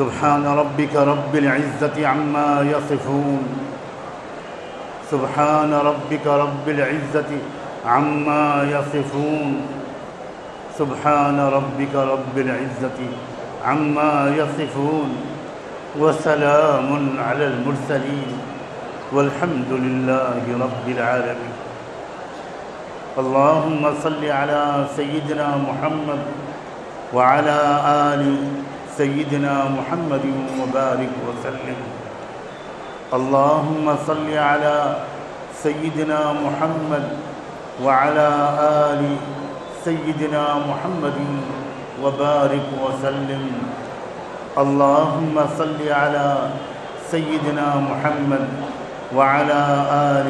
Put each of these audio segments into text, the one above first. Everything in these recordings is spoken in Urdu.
سبحان ربك رب العزة عما يصفون سبحان ربك رب العزة عما يصفون سبحان ربك رب العزة عما يصفون وسلام على المرسلين والحمد لله رب العالمين اللهم صل على سيدنا محمد وعلى آل سيدنا محمد وبارك وسلم اللهم صل على سيدنا محمد وعلى آل سيدنا محمد وبارك وسلم اللهم صل على سيدنا محمد وعلى آل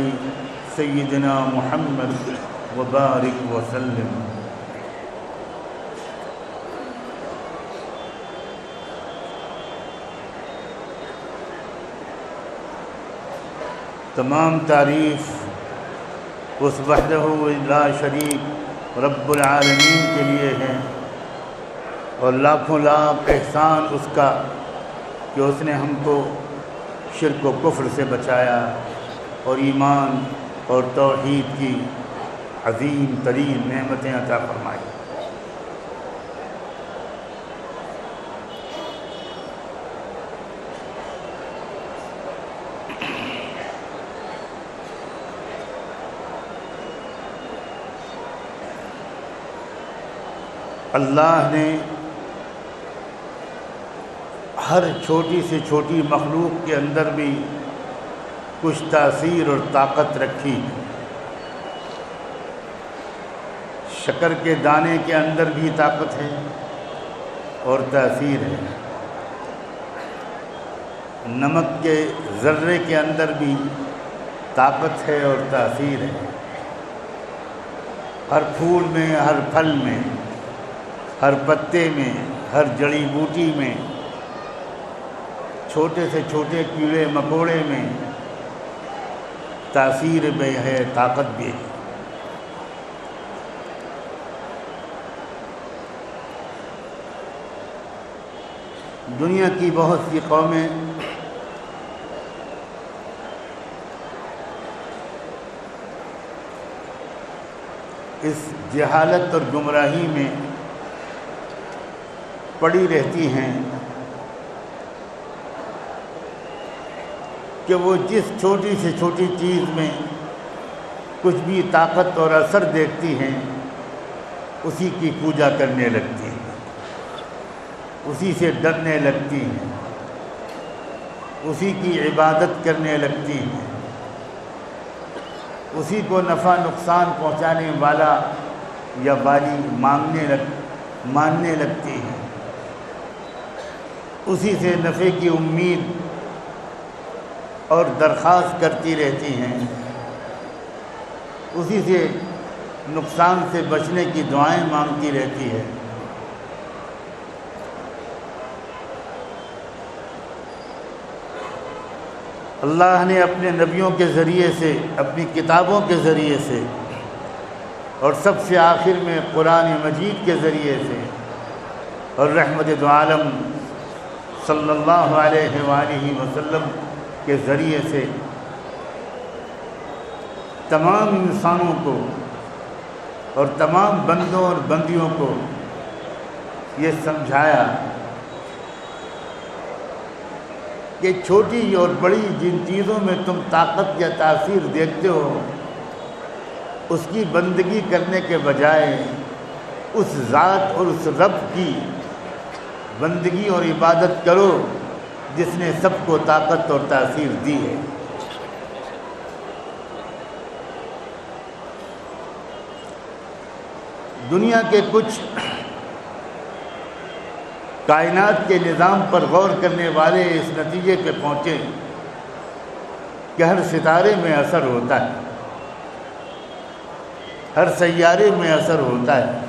سيدنا محمد وبارك وسلم تمام تعریف اس وحدہ لا شریک رب العالمین کے لیے ہے اور لاکھوں لاکھ احسان اس کا کہ اس نے ہم کو شرک و کفر سے بچایا اور ایمان اور توحید کی عظیم ترین نعمتیں عطا فرمائی۔ اللہ نے ہر چھوٹی سے چھوٹی مخلوق کے اندر بھی کچھ تاثیر اور طاقت رکھی۔ شکر کے دانے کے اندر بھی طاقت ہے اور تاثیر ہے، نمک کے ذرے کے اندر بھی طاقت ہے اور تاثیر ہے، ہر پھول میں، ہر پھل میں، ہر پتے میں، ہر جڑی بوٹی میں، چھوٹے سے چھوٹے کیڑے مکوڑے میں تاثیر بھی ہے، طاقت بھی ہے۔ دنیا کی بہت سی قومیں اس جہالت اور گمراہی میں پڑی رہتی ہیں کہ وہ جس چھوٹی سے چھوٹی چیز میں کچھ بھی طاقت اور اثر دیکھتی ہیں اسی کی پوجا کرنے لگتی ہیں، اسی سے ڈرنے لگتی ہیں، اسی کی عبادت کرنے لگتی ہیں، اسی کو نفع نقصان پہنچانے والا یا والی ماننے لگتی ہیں، اسی سے نفع کی امید اور درخواست کرتی رہتی ہیں، اسی سے نقصان سے بچنے کی دعائیں مانگتی رہتی ہے۔ اللہ نے اپنے نبیوں کے ذریعے سے، اپنی کتابوں کے ذریعے سے اور سب سے آخر میں قرآن مجید کے ذریعے سے اور رحمت دو عالم صلی اللہ علیہ وآلہ وسلم کے ذریعے سے تمام انسانوں کو اور تمام بندوں اور بندیوں کو یہ سمجھایا کہ چھوٹی اور بڑی جن چیزوں میں تم طاقت یا تاثیر دیکھتے ہو اس کی بندگی کرنے کے بجائے اس ذات اور اس رب کی بندگی اور عبادت کرو جس نے سب کو طاقت اور تاثیر دی ہے۔ دنیا کے کچھ کائنات کے نظام پر غور کرنے والے اس نتیجے پہ پہنچے کہ ہر ستارے میں اثر ہوتا ہے، ہر سیارے میں اثر ہوتا ہے۔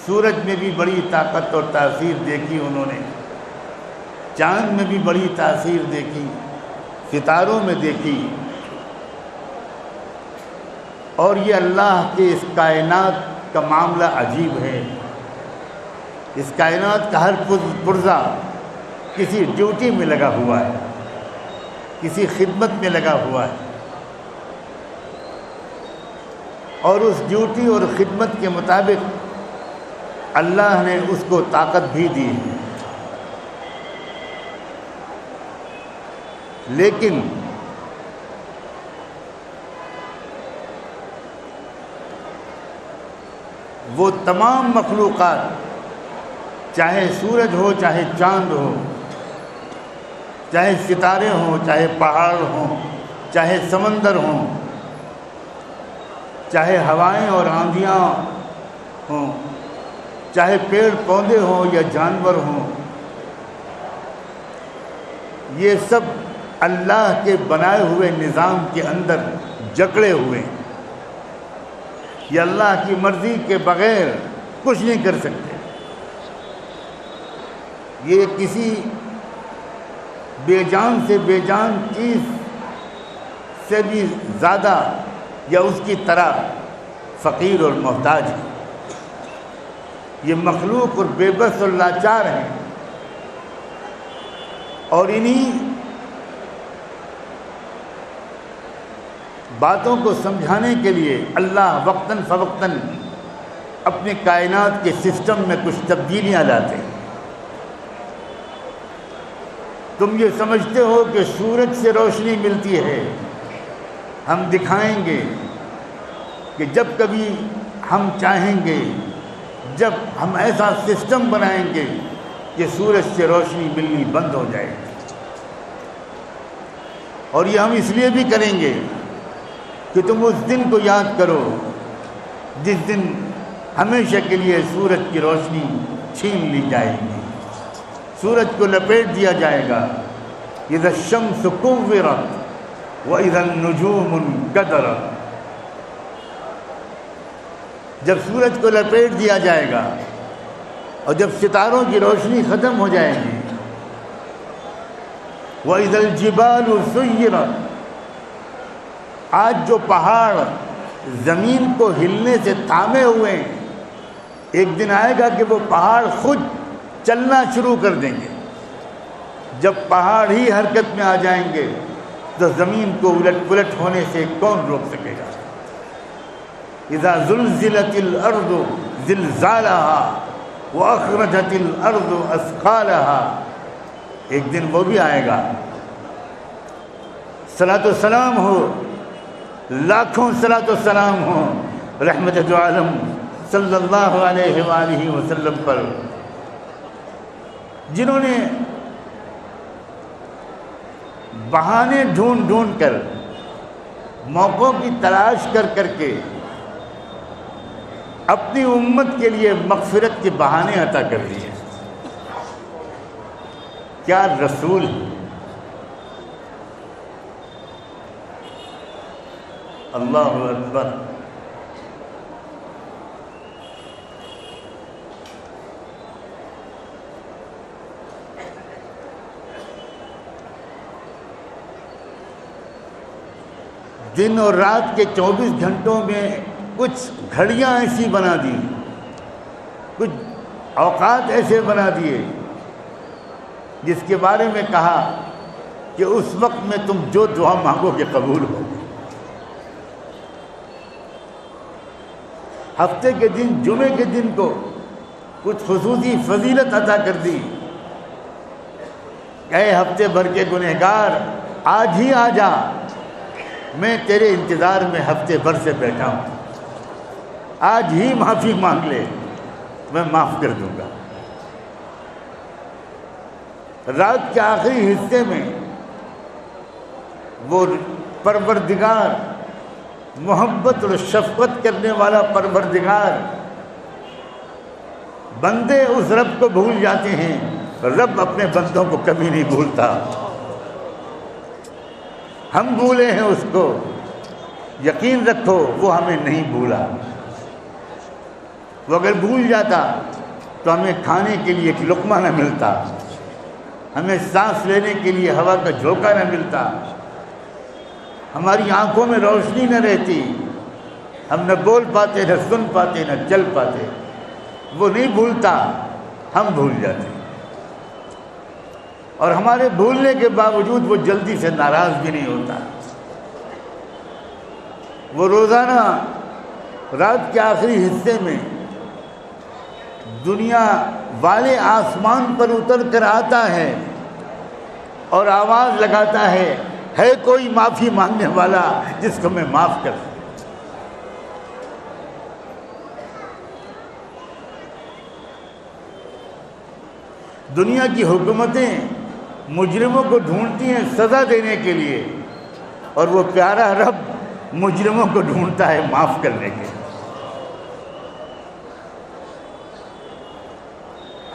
سورج میں بھی بڑی طاقت اور تاثیر دیکھی انہوں نے، چاند میں بھی بڑی تاثیر دیکھی، ستاروں میں دیکھی، اور یہ اللہ کے اس کائنات کا معاملہ عجیب ہے اس کائنات کا ہر پرزہ کسی ڈیوٹی میں لگا ہوا ہے، کسی خدمت میں لگا ہوا ہے، اور اس ڈیوٹی اور خدمت کے مطابق اللہ نے اس کو طاقت بھی دی ہے۔ لیکن وہ تمام مخلوقات، چاہے سورج ہو، چاہے چاند ہو، چاہے ستارے ہوں، چاہے پہاڑ ہوں، چاہے سمندر ہوں، چاہے ہوائیں اور آندھیاں ہوں، چاہے پیڑ پودے ہوں یا جانور ہوں، یہ سب اللہ کے بنائے ہوئے نظام کے اندر جکڑے ہوئے ہیں۔ یہ اللہ کی مرضی کے بغیر کچھ نہیں کر سکتے۔ یہ کسی بے جان سے بے جان چیز سے بھی زیادہ یا اس کی طرح فقیر اور محتاج ہے۔ یہ مخلوق اور بے بس اور لاچار ہیں، اور انہی باتوں کو سمجھانے کے لیے اللہ وقتاً فوقتاً اپنے کائنات کے سسٹم میں کچھ تبدیلیاں لاتے ہیں۔ تم یہ سمجھتے ہو کہ سورج سے روشنی ملتی ہے، ہم دکھائیں گے کہ جب کبھی ہم چاہیں گے، جب ہم ایسا سسٹم بنائیں گے کہ سورج سے روشنی ملنی بند ہو جائے گی، اور یہ ہم اس لیے بھی کریں گے کہ تم اس دن کو یاد کرو جس دن ہمیشہ کے لیے سورج کی روشنی چھین لی جائے گی، سورج کو لپیٹ دیا جائے گا۔ اذا الشمس كورت واذا النجوم انكدرت، جب سورج کو لپیٹ دیا جائے گا اور جب ستاروں کی روشنی ختم ہو جائے گی۔ واذا الجبال سيرت، آج جو پہاڑ زمین کو ہلنے سے تھامے ہوئے ہیں، ایک دن آئے گا کہ وہ پہاڑ خود چلنا شروع کر دیں گے۔ جب پہاڑ ہی حرکت میں آ جائیں گے تو زمین کو الٹ پلٹ ہونے سے کون روک سکے گا؟ اذا زلزلت الارض زلزالها واخرجت الارض اثقالها، ایک دن وہ بھی آئے گا۔ صلاۃ و سلام ہو، لاکھوں صلاۃ و سلام ہو رحمت دو عالم صلی اللہ علیہ وآلہ وسلم پر، جنہوں نے بہانے ڈھونڈ ڈھونڈ کر، موقعوں کی تلاش کر کر کے اپنی امت کے لیے مغفرت کے بہانے عطا کر دیے۔ کیا رسول ہے! اللہ اکبر۔ دن اور رات کے 24 گھنٹوں میں کچھ گھڑیاں ایسی بنا دی، کچھ اوقات ایسے بنا دیے جس کے بارے میں کہا کہ اس وقت میں تم جو دعا مانگو گے قبول ہوگی۔ ہفتے کے دن، جمعے کے دن کو کچھ خصوصی فضیلت عطا کر دی۔ اے ہفتے بھر کے گنہگار، آج ہی آ جا، میں تیرے انتظار میں ہفتے بھر سے بیٹھا ہوں، آج ہی معافی مانگ لے، میں معاف کر دوں گا۔ رات کے آخری حصے میں وہ پروردگار، محبت اور شفقت کرنے والا پروردگار، بندے اس رب کو بھول جاتے ہیں، رب اپنے بندوں کو کبھی نہیں بھولتا۔ ہم بھولے ہیں اس کو، یقین رکھو وہ ہمیں نہیں بھولا۔ وہ اگر بھول جاتا تو ہمیں کھانے کے لیے ایک لقمہ نہ ملتا، ہمیں سانس لینے کے لیے ہوا کا جھونکا نہ ملتا، ہماری آنکھوں میں روشنی نہ رہتی، ہم نہ بول پاتے، نہ سن پاتے، نہ چل پاتے۔ وہ نہیں بھولتا، ہم بھول جاتے ہیں، اور ہمارے بھولنے کے باوجود وہ جلدی سے ناراض بھی نہیں ہوتا۔ وہ روزانہ رات کے آخری حصے میں دنیا والے آسمان پر اتر کر آتا ہے اور آواز لگاتا ہے کوئی معافی مانگنے والا جس کو میں معاف کر دوں۔ دنیا کی حکومتیں مجرموں کو ڈھونڈتی ہیں سزا دینے کے لیے، اور وہ پیارا رب مجرموں کو ڈھونڈتا ہے معاف کرنے کے لیے۔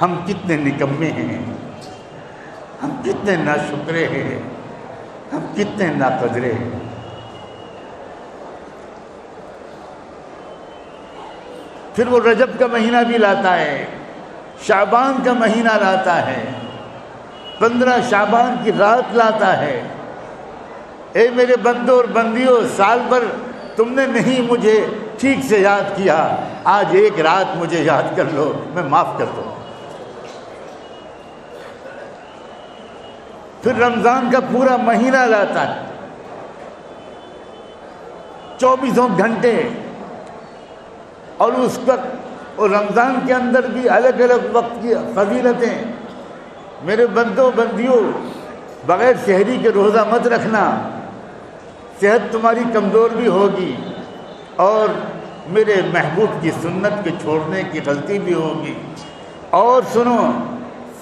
ہم کتنے نکمے ہیں، ہم کتنے ناشکرے ہیں، ہم کتنے ناقدرے ہیں۔ پھر وہ رجب کا مہینہ بھی لاتا ہے، شعبان کا مہینہ لاتا ہے، 15 شعبان کی رات لاتا ہے۔ اے میرے بندوں اور بندیوں، سال بھر تم نے نہیں مجھے ٹھیک سے یاد کیا، آج ایک رات مجھے یاد کر لو، میں معاف کر دوں۔ پھر رمضان کا پورا مہینہ لاتا ہے، 24 گھنٹے، اور اس وقت اور رمضان کے اندر بھی الگ الگ وقت کی فضیلتیں۔ میرے بندوں بندیوں، بغیر سحری کے روزہ مت رکھنا، صحت تمہاری کمزور بھی ہوگی، اور میرے محبوب کی سنت کے چھوڑنے کی غلطی بھی ہوگی۔ اور سنو،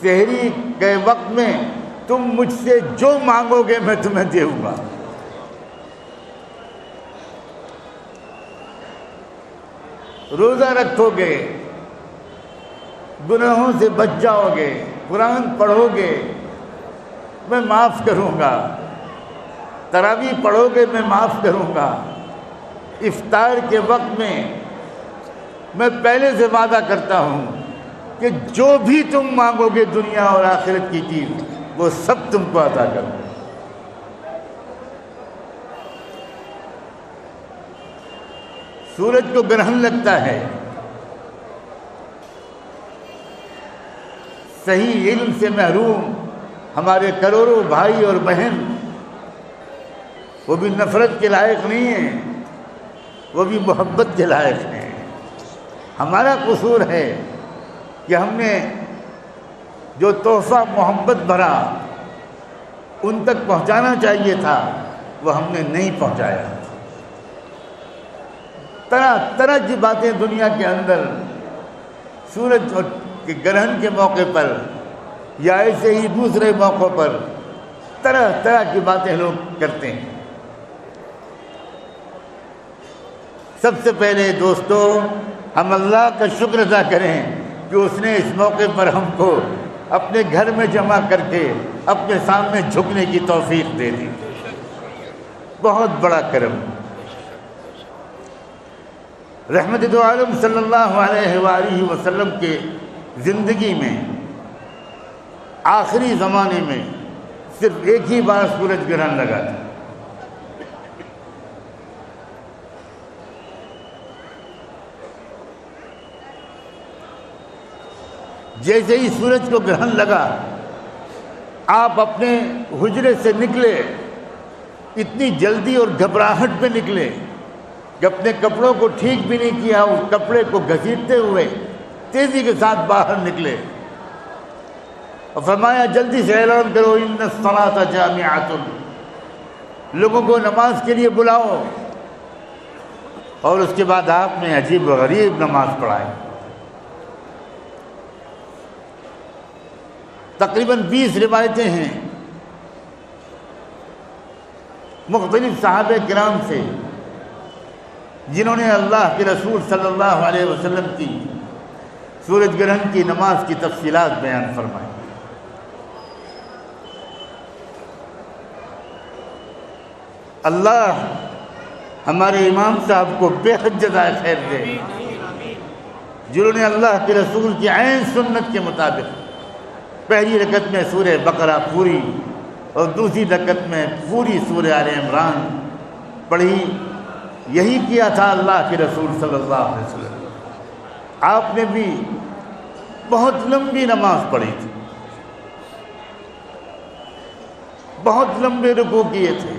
سحری کے وقت میں تم مجھ سے جو مانگو گے میں تمہیں دوں گا۔ روزہ رکھو گے، گناہوں سے بچ جاؤ گے، قرآن پڑھو گے، میں معاف کروں گا، تراویح پڑھو گے، میں معاف کروں گا۔ افطار کے وقت میں پہلے سے وعدہ کرتا ہوں کہ جو بھی تم مانگو گے دنیا اور آخرت کی چیز، وہ سب تم کو عطا کروں گا۔ سورج کو گرہن لگتا ہے، صحیح علم سے محروم ہمارے کروڑوں بھائی اور بہن، وہ بھی نفرت کے لائق نہیں ہیں، وہ بھی محبت کے لائق ہیں۔ ہمارا قصور ہے کہ ہم نے جو تحفہ محبت بھرا ان تک پہنچانا چاہیے تھا، وہ ہم نے نہیں پہنچایا۔ طرح طرح کی باتیں دنیا کے اندر سورج کے گرہن کے موقع پر یا ایسے ہی دوسرے موقعوں پر طرح طرح کی باتیں لوگ کرتے ہیں۔ سب سے پہلے دوستو، ہم اللہ کا شکر ادا کریں کہ اس نے اس موقع پر ہم کو اپنے گھر میں جمع کر کے اپنے سامنے جھکنے کی توفیق دے دی۔ بہت بڑا کرم۔ رحمت دو عالم صلی اللہ علیہ وآلہ وسلم کے زندگی میں آخری زمانے میں صرف ایک ہی بار سورج گرہن لگا تھا۔ جیسے ہی سورج کو گرہن لگا، آپ اپنے حجرے سے نکلے، اتنی جلدی اور گھبراہٹ میں نکلے کہ اپنے کپڑوں کو ٹھیک بھی نہیں کیا، اس کپڑے کو گھسیٹتے ہوئے تیزی کے ساتھ باہر نکلے اور فرمایا جلدی سے اعلان کرو ان الصلاۃ جامعۃ، لوگوں کو نماز کے لیے بلاؤ۔ اور اس کے بعد آپ نے عجیب و غریب نماز پڑھائی۔ تقریباً 20 روایتیں ہیں مختلف صحابہ کرام سے، جنہوں نے اللہ کے رسول صلی اللہ علیہ وسلم کی سورج گرہن کی نماز کی تفصیلات بیان فرمائی۔ اللہ ہمارے امام صاحب کو بے حد جزائے خیر دے، جنہوں نے اللہ کے رسول کی عین سنت کے مطابق پہلی رکعت میں سورہ بقرہ پوری اور دوسری رکعت میں پوری سورہ آل عمران پڑھی۔ یہی کیا تھا اللہ کے رسول صلی اللہ علیہ وسلم۔ آپ نے بھی بہت لمبی نماز پڑھی تھی، بہت لمبے رکوع کیے تھے،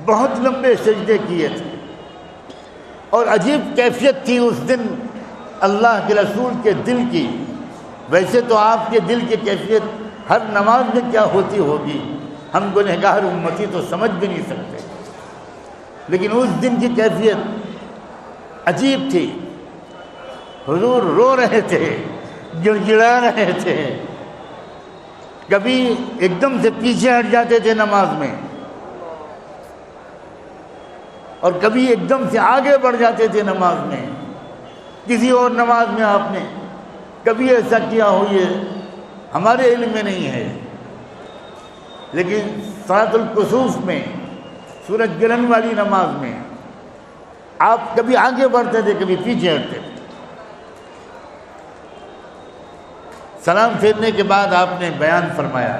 بہت لمبے سجدے کیے تھے، اور عجیب کیفیت تھی اس دن اللہ کے رسول کے دل کی۔ ویسے تو آپ کے دل کی کیفیت ہر نماز میں کیا ہوتی ہوگی ہم گنہگار امتی تو سمجھ بھی نہیں سکتے، لیکن اس دن کی کیفیت عجیب تھی۔ حضور رو رہے تھے، گڑ گڑا رہے تھے، کبھی ایک دم سے پیچھے ہٹ جاتے تھے نماز میں، اور کبھی ایک دم سے آگے بڑھ جاتے تھے نماز میں۔ کسی اور نماز میں آپ نے کبھی ایسا کیا ہو یہ ہمارے علم میں نہیں ہے، لیکن صلاۃ الکسوف میں، سورج گرہن والی نماز میں آپ کبھی آگے بڑھتے تھے، کبھی پیچھے ہٹتے تھے۔ سلام پھیرنے کے بعد آپ نے بیان فرمایا،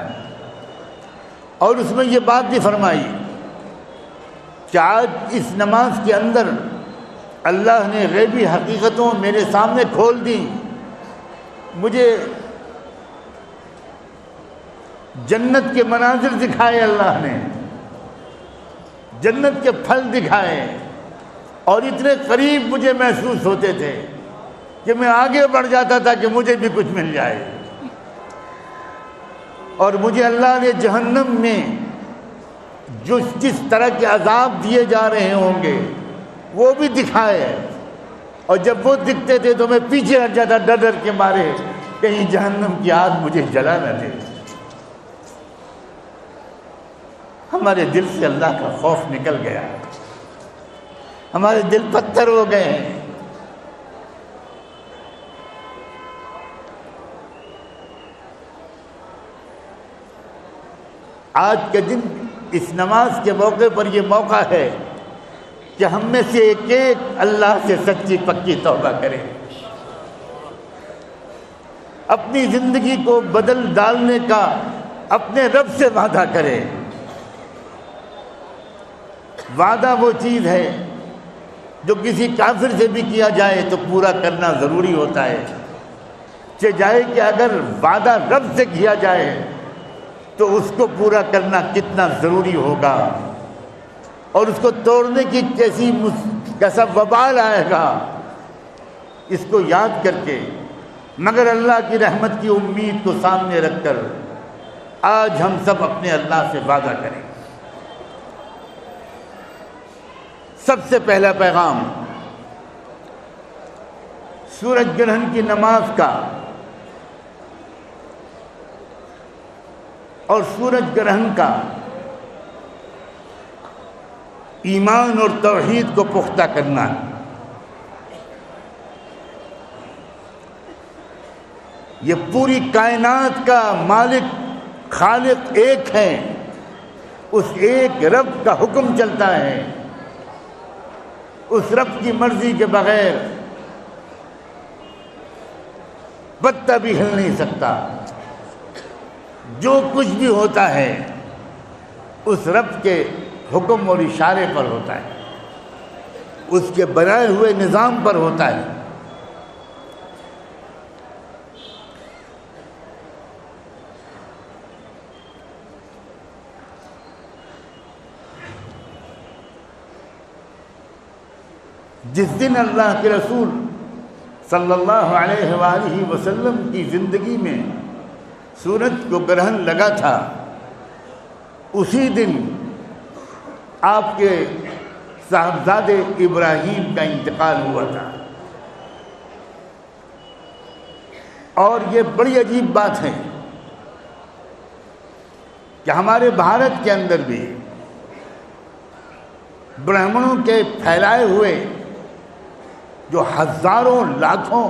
اور اس میں یہ بات بھی فرمائی کہ آج اس نماز کے اندر اللہ نے غیبی حقیقتوں میرے سامنے کھول دی، مجھے جنت کے مناظر دکھائے، اللہ نے جنت کے پھل دکھائے، اور اتنے قریب مجھے محسوس ہوتے تھے کہ میں آگے بڑھ جاتا تھا کہ مجھے بھی کچھ مل جائے، اور مجھے اللہ نے جہنم میں جس طرح کے عذاب دیے جا رہے ہوں گے وہ بھی دکھائے، اور جب وہ دکھتے تھے تو میں پیچھے ہٹ جاتا ڈر ڈر کے مارے کہیں جہنم کی آگ مجھے جلا نہ دے۔ ہمارے دل سے اللہ کا خوف نکل گیا، ہمارے دل پتھر ہو گئے ہیں۔ آج کے دن اس نماز کے موقع پر یہ موقع ہے کہ ہم میں سے ایک ایک اللہ سے سچی پکی توبہ کرے، اپنی زندگی کو بدل ڈالنے کا اپنے رب سے وعدہ کرے۔ وعدہ وہ چیز ہے جو کسی کافر سے بھی کیا جائے تو پورا کرنا ضروری ہوتا ہے، چاہے کہ اگر وعدہ رب سے کیا جائے تو اس کو پورا کرنا کتنا ضروری ہوگا، اور اس کو توڑنے کی کیسا وبال آئے گا، اس کو یاد کر کے مگر اللہ کی رحمت کی امید کو سامنے رکھ کر آج ہم سب اپنے اللہ سے وعدہ کریں۔ سب سے پہلا پیغام سورج گرہن کی نماز کا اور سورج گرہن کا ایمان اور توحید کو پختہ کرنا ہے۔ یہ پوری کائنات کا مالک خالق ایک ہے، اس ایک رب کا حکم چلتا ہے، اس رب کی مرضی کے بغیر پتہ بھی ہل نہیں سکتا۔ جو کچھ بھی ہوتا ہے اس رب کے حکم اور اشارے پر ہوتا ہے، اس کے بنائے ہوئے نظام پر ہوتا ہے۔ جس دن اللہ کے رسول صلی اللہ علیہ وآلہ وسلم کی زندگی میں سورج کو گرہن لگا تھا، اسی دن آپ کے صاحبزادے ابراہیم کا انتقال ہوا تھا۔ اور یہ بڑی عجیب بات ہے کہ ہمارے بھارت کے اندر بھی برہمنوں کے پھیلائے ہوئے جو ہزاروں لاکھوں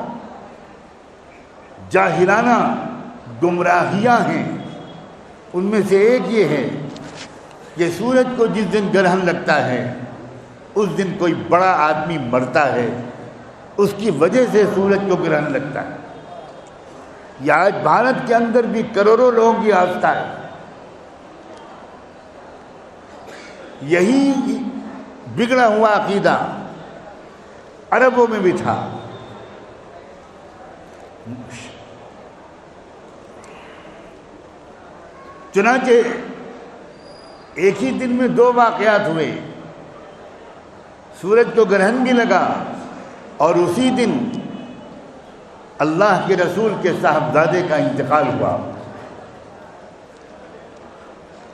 جاہلانہ گمراہیاں ہیں، ان میں سے ایک یہ ہے کہ سورج کو جس دن گرہن لگتا ہے اس دن کوئی بڑا آدمی مرتا ہے، اس کی وجہ سے سورج کو گرہن لگتا ہے۔ یہ آج بھارت کے اندر بھی کروڑوں لوگوں کی آستھا ہے۔ یہی بگڑا ہوا عقیدہ عربوں میں بھی تھا، چنانچہ ایک ہی دن میں 2 واقعات ہوئے، سورج کو گرہن بھی لگا اور اسی دن اللہ کے رسول کے صاحبزادے کا انتقال ہوا۔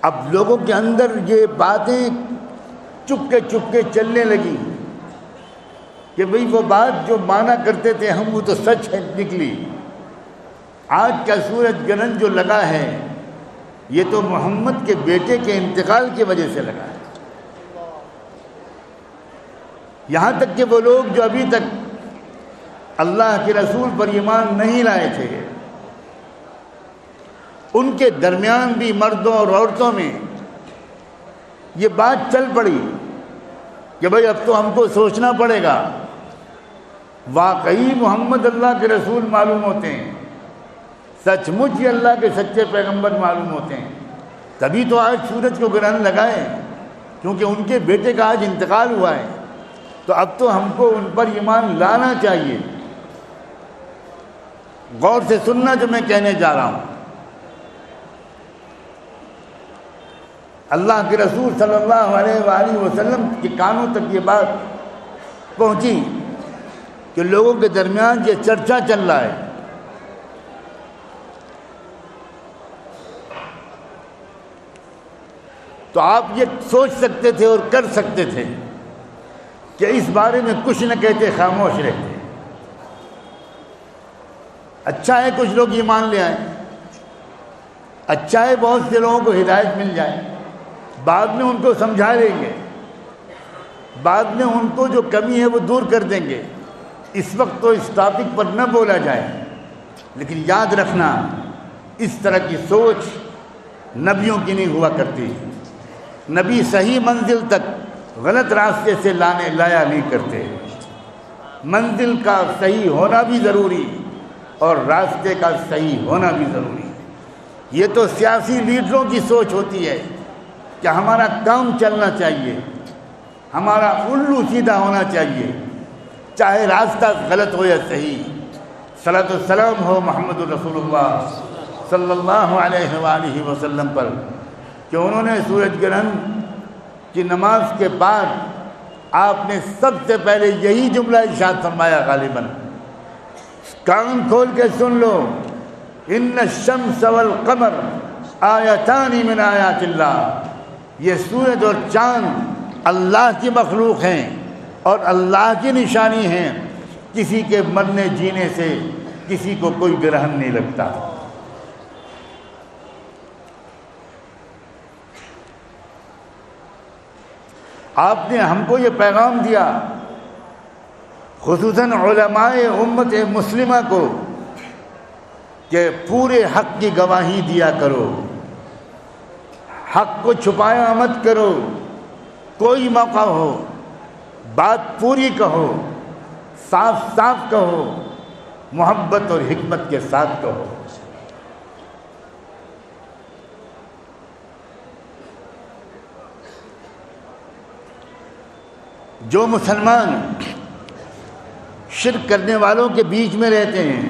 اب لوگوں کے اندر یہ باتیں چپکے چلنے لگی کہ بھئی وہ بات جو مانا کرتے تھے ہم وہ تو سچ ہے نکلی، آج کا سورج گرہن جو لگا ہے یہ تو محمد کے بیٹے کے انتقال کی وجہ سے لگا ہے۔ یہاں تک کہ وہ لوگ جو ابھی تک اللہ کے رسول پر ایمان نہیں لائے تھے، ان کے درمیان بھی مردوں اور عورتوں میں یہ بات چل پڑی کہ بھئی اب تو ہم کو سوچنا پڑے گا، واقعی محمد اللہ کے رسول معلوم ہوتے ہیں، سچ مچ یہ اللہ کے سچے پیغمبر معلوم ہوتے ہیں، تبھی تو آج سورج کو گرہن لگائے، کیونکہ ان کے بیٹے کا آج انتقال ہوا ہے، تو اب تو ہم کو ان پر ایمان لانا چاہیے۔ غور سے سننا جو میں کہنے جا رہا ہوں۔ اللہ کے رسول صلی اللہ علیہ وآلہ وسلم کے کانوں تک یہ بات پہنچی کہ لوگوں کے درمیان یہ چرچا چل رہا ہے۔ تو آپ یہ سوچ سکتے تھے اور کر سکتے تھے کہ اس بارے میں کچھ نہ کہتے، خاموش رہتے۔ اچھا ہے کچھ لوگ ایمان لے آئیں، اچھا ہے بہت سے لوگوں کو ہدایت مل جائے، بعد میں ان کو سمجھا دیں گے، بعد میں ان کو جو کمی ہے وہ دور کر دیں گے، اس وقت تو اس ٹاپک پر نہ بولا جائے۔ لیکن یاد رکھنا اس طرح کی سوچ نبیوں کی نہیں ہوا کرتی۔ نبی صحیح منزل تک غلط راستے سے لایا نہیں کرتے۔ منزل کا صحیح ہونا بھی ضروری اور راستے کا صحیح ہونا بھی ضروری۔ یہ تو سیاسی لیڈروں کی سوچ ہوتی ہے کہ ہمارا کام چلنا چاہیے، ہمارا الو سیدھا ہونا چاہیے، چاہے راستہ غلط ہو یا صحیح۔ صلاۃ والسلام ہو محمد رسول اللہ صلی اللہ علیہ وآلہ وسلم پر کہ انہوں نے سورج گرہن کی نماز کے بعد آپ نے سب سے پہلے یہی جملہ ارشاد فرمایا، غالباً کان کھول کے سن لو، ان الشمس والقمر آیتان من آیات اللہ، یہ سورج اور چاند اللہ کی مخلوق ہیں اور اللہ کی نشانی ہیں، کسی کے مرنے جینے سے کسی کو کوئی گرہن نہیں لگتا۔ آپ نے ہم کو یہ پیغام دیا، خصوصاً علماء امت مسلمہ کو، کہ پورے حق کی گواہی دیا کرو، حق کو چھپایا مت کرو، کوئی موقع ہو بات پوری کہو، صاف صاف کہو، محبت اور حکمت کے ساتھ کہو۔ جو مسلمان شرک کرنے والوں کے بیچ میں رہتے ہیں،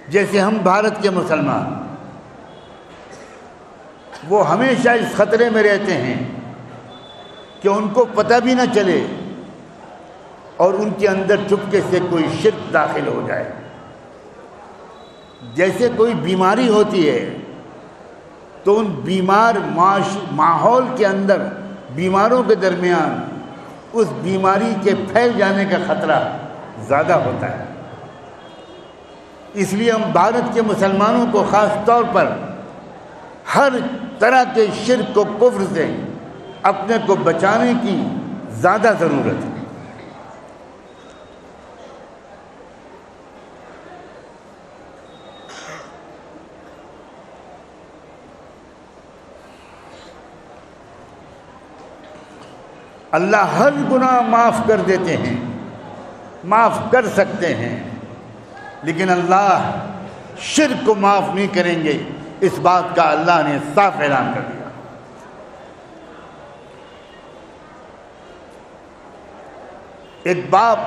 جیسے ہم بھارت کے مسلمان، وہ ہمیشہ اس خطرے میں رہتے ہیں کہ ان کو پتہ بھی نہ چلے اور ان کے اندر چپکے سے کوئی شرک داخل ہو جائے۔ جیسے کوئی بیماری ہوتی ہے تو ان بیمار ماحول کے اندر، بیماروں کے درمیان اس بیماری کے پھیل جانے کا خطرہ زیادہ ہوتا ہے۔ اس لیے ہم بھارت کے مسلمانوں کو خاص طور پر ہر طرح کے شرک و کفر سے اپنے کو بچانے کی زیادہ ضرورت ہے۔ اللہ ہر گناہ معاف کر دیتے ہیں، معاف کر سکتے ہیں، لیکن اللہ شرک کو معاف نہیں کریں گے، اس بات کا اللہ نے صاف اعلان کر دیا۔ ایک باپ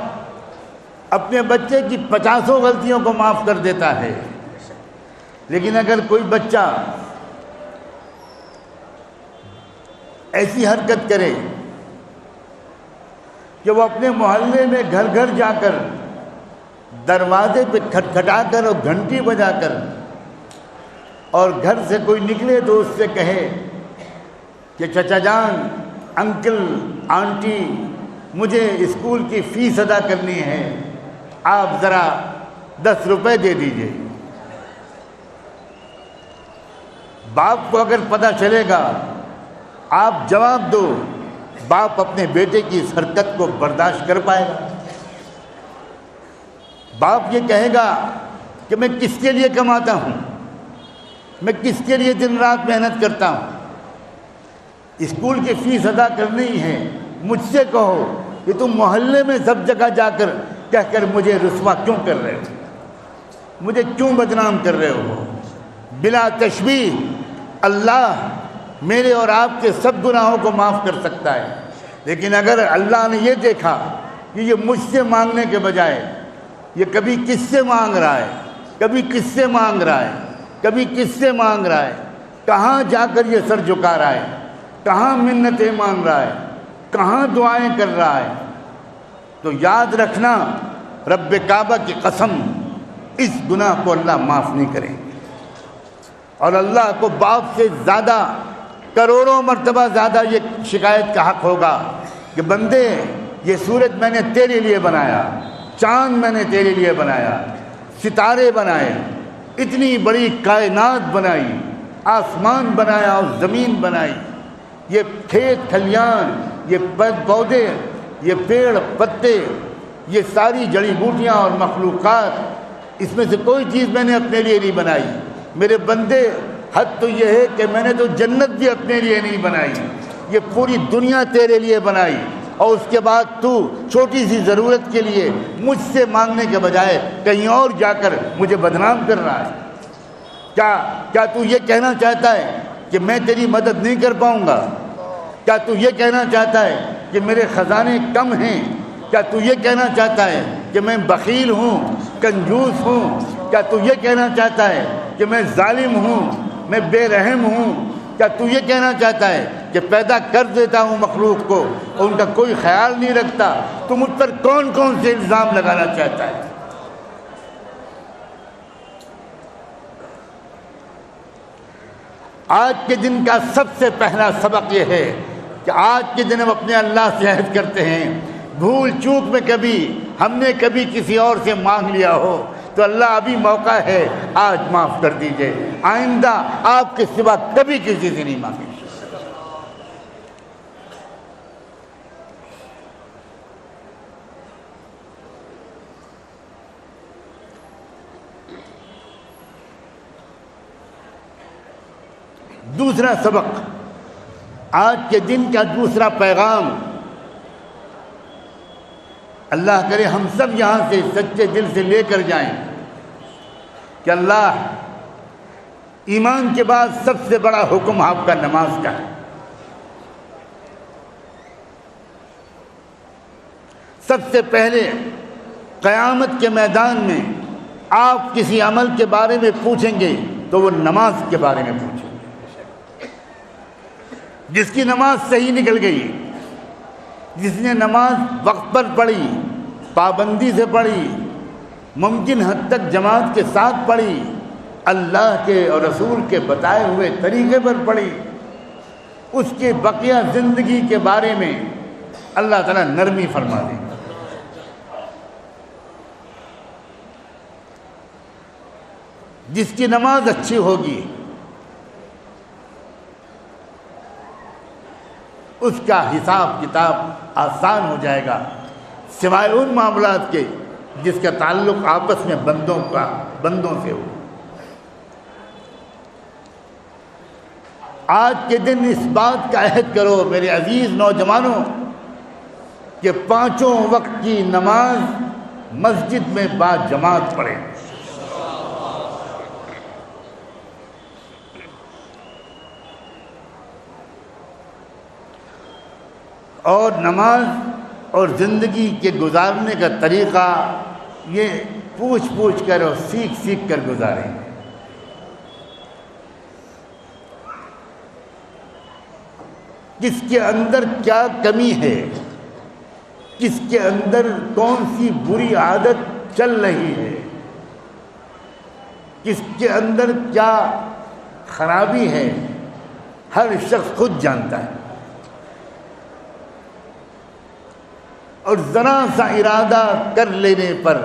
اپنے بچے کی 50 غلطیوں کو معاف کر دیتا ہے، لیکن اگر کوئی بچہ ایسی حرکت کرے کہ وہ اپنے محلے میں گھر گھر جا کر دروازے پہ کھٹکھٹا کر اور گھنٹی بجا کر اور گھر سے کوئی نکلے تو اس سے کہے کہ چچا جان، انکل، آنٹی، مجھے اسکول کی فیس ادا کرنی ہے، آپ ذرا 10 روپے دے دیجئے۔ باپ کو اگر پتہ چلے گا، آپ جواب دو، باپ اپنے بیٹے کی اس حرکت کو برداشت کر پائے گا؟ باپ یہ کہے گا کہ میں کس کے لیے کماتا ہوں، میں کس کے لیے دن رات محنت کرتا ہوں، اسکول کی فیس ادا کرنی ہے، مجھ سے کہو کہ تم محلے میں سب جگہ جا کر کہہ کر مجھے رسوا کیوں کر رہے ہو، مجھے کیوں بدنام کر رہے ہو؟ بلا تشبیہ اللہ میرے اور آپ کے سب گناہوں کو معاف کر سکتا ہے، لیکن اگر اللہ نے یہ دیکھا کہ یہ مجھ سے مانگنے کے بجائے یہ کبھی کس سے مانگ رہا ہے، کبھی کس سے مانگ رہا ہے، کبھی کس سے مانگ رہا ہے، کہاں جا کر یہ سر جھکا رہا ہے، کہاں منتیں مانگ رہا ہے، کہاں دعائیں کر رہا ہے، تو یاد رکھنا، رب کعبہ کی قسم، اس گناہ کو اللہ معاف نہیں کریں گے۔ اور اللہ کو باپ سے زیادہ، کروڑوں مرتبہ زیادہ یہ شکایت کا حق ہوگا کہ بندے، یہ سورج میں نے تیرے لیے بنایا، چاند میں نے تیرے لیے بنایا، ستارے بنائے، اتنی بڑی کائنات بنائی، آسمان بنایا اور زمین بنائی، یہ کھیت کھلیان، یہ پودے، یہ پیڑ پتے، یہ ساری جڑی بوٹیاں اور مخلوقات، اس میں سے کوئی چیز میں نے اپنے لیے نہیں بنائی۔ میرے بندے، حد تو یہ ہے کہ میں نے تو جنت بھی اپنے لیے نہیں بنائی، یہ پوری دنیا تیرے لیے بنائی، اور اس کے بعد تو چھوٹی سی ضرورت کے لیے مجھ سے مانگنے کے بجائے کہیں اور جا کر مجھے بدنام کر رہا ہے۔ کیا تو یہ کہنا چاہتا ہے کہ میں تیری مدد نہیں کر پاؤں گا؟ کیا تو یہ کہنا چاہتا ہے کہ میرے خزانے کم ہیں؟ کیا تو یہ کہنا چاہتا ہے کہ میں بخیل ہوں، کنجوس ہوں؟ کیا تو یہ کہنا چاہتا ہے کہ میں ظالم ہوں، میں بے رحم ہوں؟ کیا تو یہ کہنا چاہتا ہے کہ پیدا کر دیتا ہوں مخلوق کو اور ان کا کوئی خیال نہیں رکھتا؟ تو مجھ پر کون کون سے الزام لگانا چاہتا ہے؟ آج کے دن کا سب سے پہلا سبق یہ ہے کہ آج کے دن ہم اپنے اللہ سے عہد کرتے ہیں، بھول چوک میں کبھی ہم نے کبھی کسی اور سے مانگ لیا ہو تو اللہ ابھی موقع ہے، آج معاف کر دیجئے، آئندہ آپ کے سوا کبھی کسی سے نہیں مانگیں۔ دوسرا سبق، آج کے دن کا دوسرا پیغام، اللہ کرے ہم سب یہاں سے سچے دل سے لے کر جائیں کہ اللہ، ایمان کے بعد سب سے بڑا حکم آپ کا نماز کا ہے۔ سب سے پہلے قیامت کے میدان میں آپ کسی عمل کے بارے میں پوچھیں گے تو وہ نماز کے بارے میں پوچھیں گے۔ جس کی نماز صحیح نکل گئی، جس نے نماز وقت پر پڑھی، پابندی سے پڑھی، ممکن حد تک جماعت کے ساتھ پڑھی، اللہ کے اور رسول کے بتائے ہوئے طریقے پر پڑھی، اس کی بقیہ زندگی کے بارے میں اللہ تعالیٰ نرمی فرما دے گا۔ جس کی نماز اچھی ہوگی اس کا حساب کتاب آسان ہو جائے گا، سوائے ان معاملات کے جس کا تعلق آپس میں بندوں سے ہو۔ آج کے دن اس بات کا عہد کرو میرے عزیز نوجوانوں کہ 5 وقت کی نماز مسجد میں با جماعت پڑھیں۔ اور نماز اور زندگی کے گزارنے کا طریقہ یہ پوچھ پوچھ کر اور سیکھ سیکھ کر گزاریں گے۔ کس کے اندر کیا کمی ہے، کس کے اندر کون سی بری عادت چل رہی ہے، کس کے اندر کیا خرابی ہے، ہر شخص خود جانتا ہے۔ اور ذرا سا ارادہ کر لینے پر،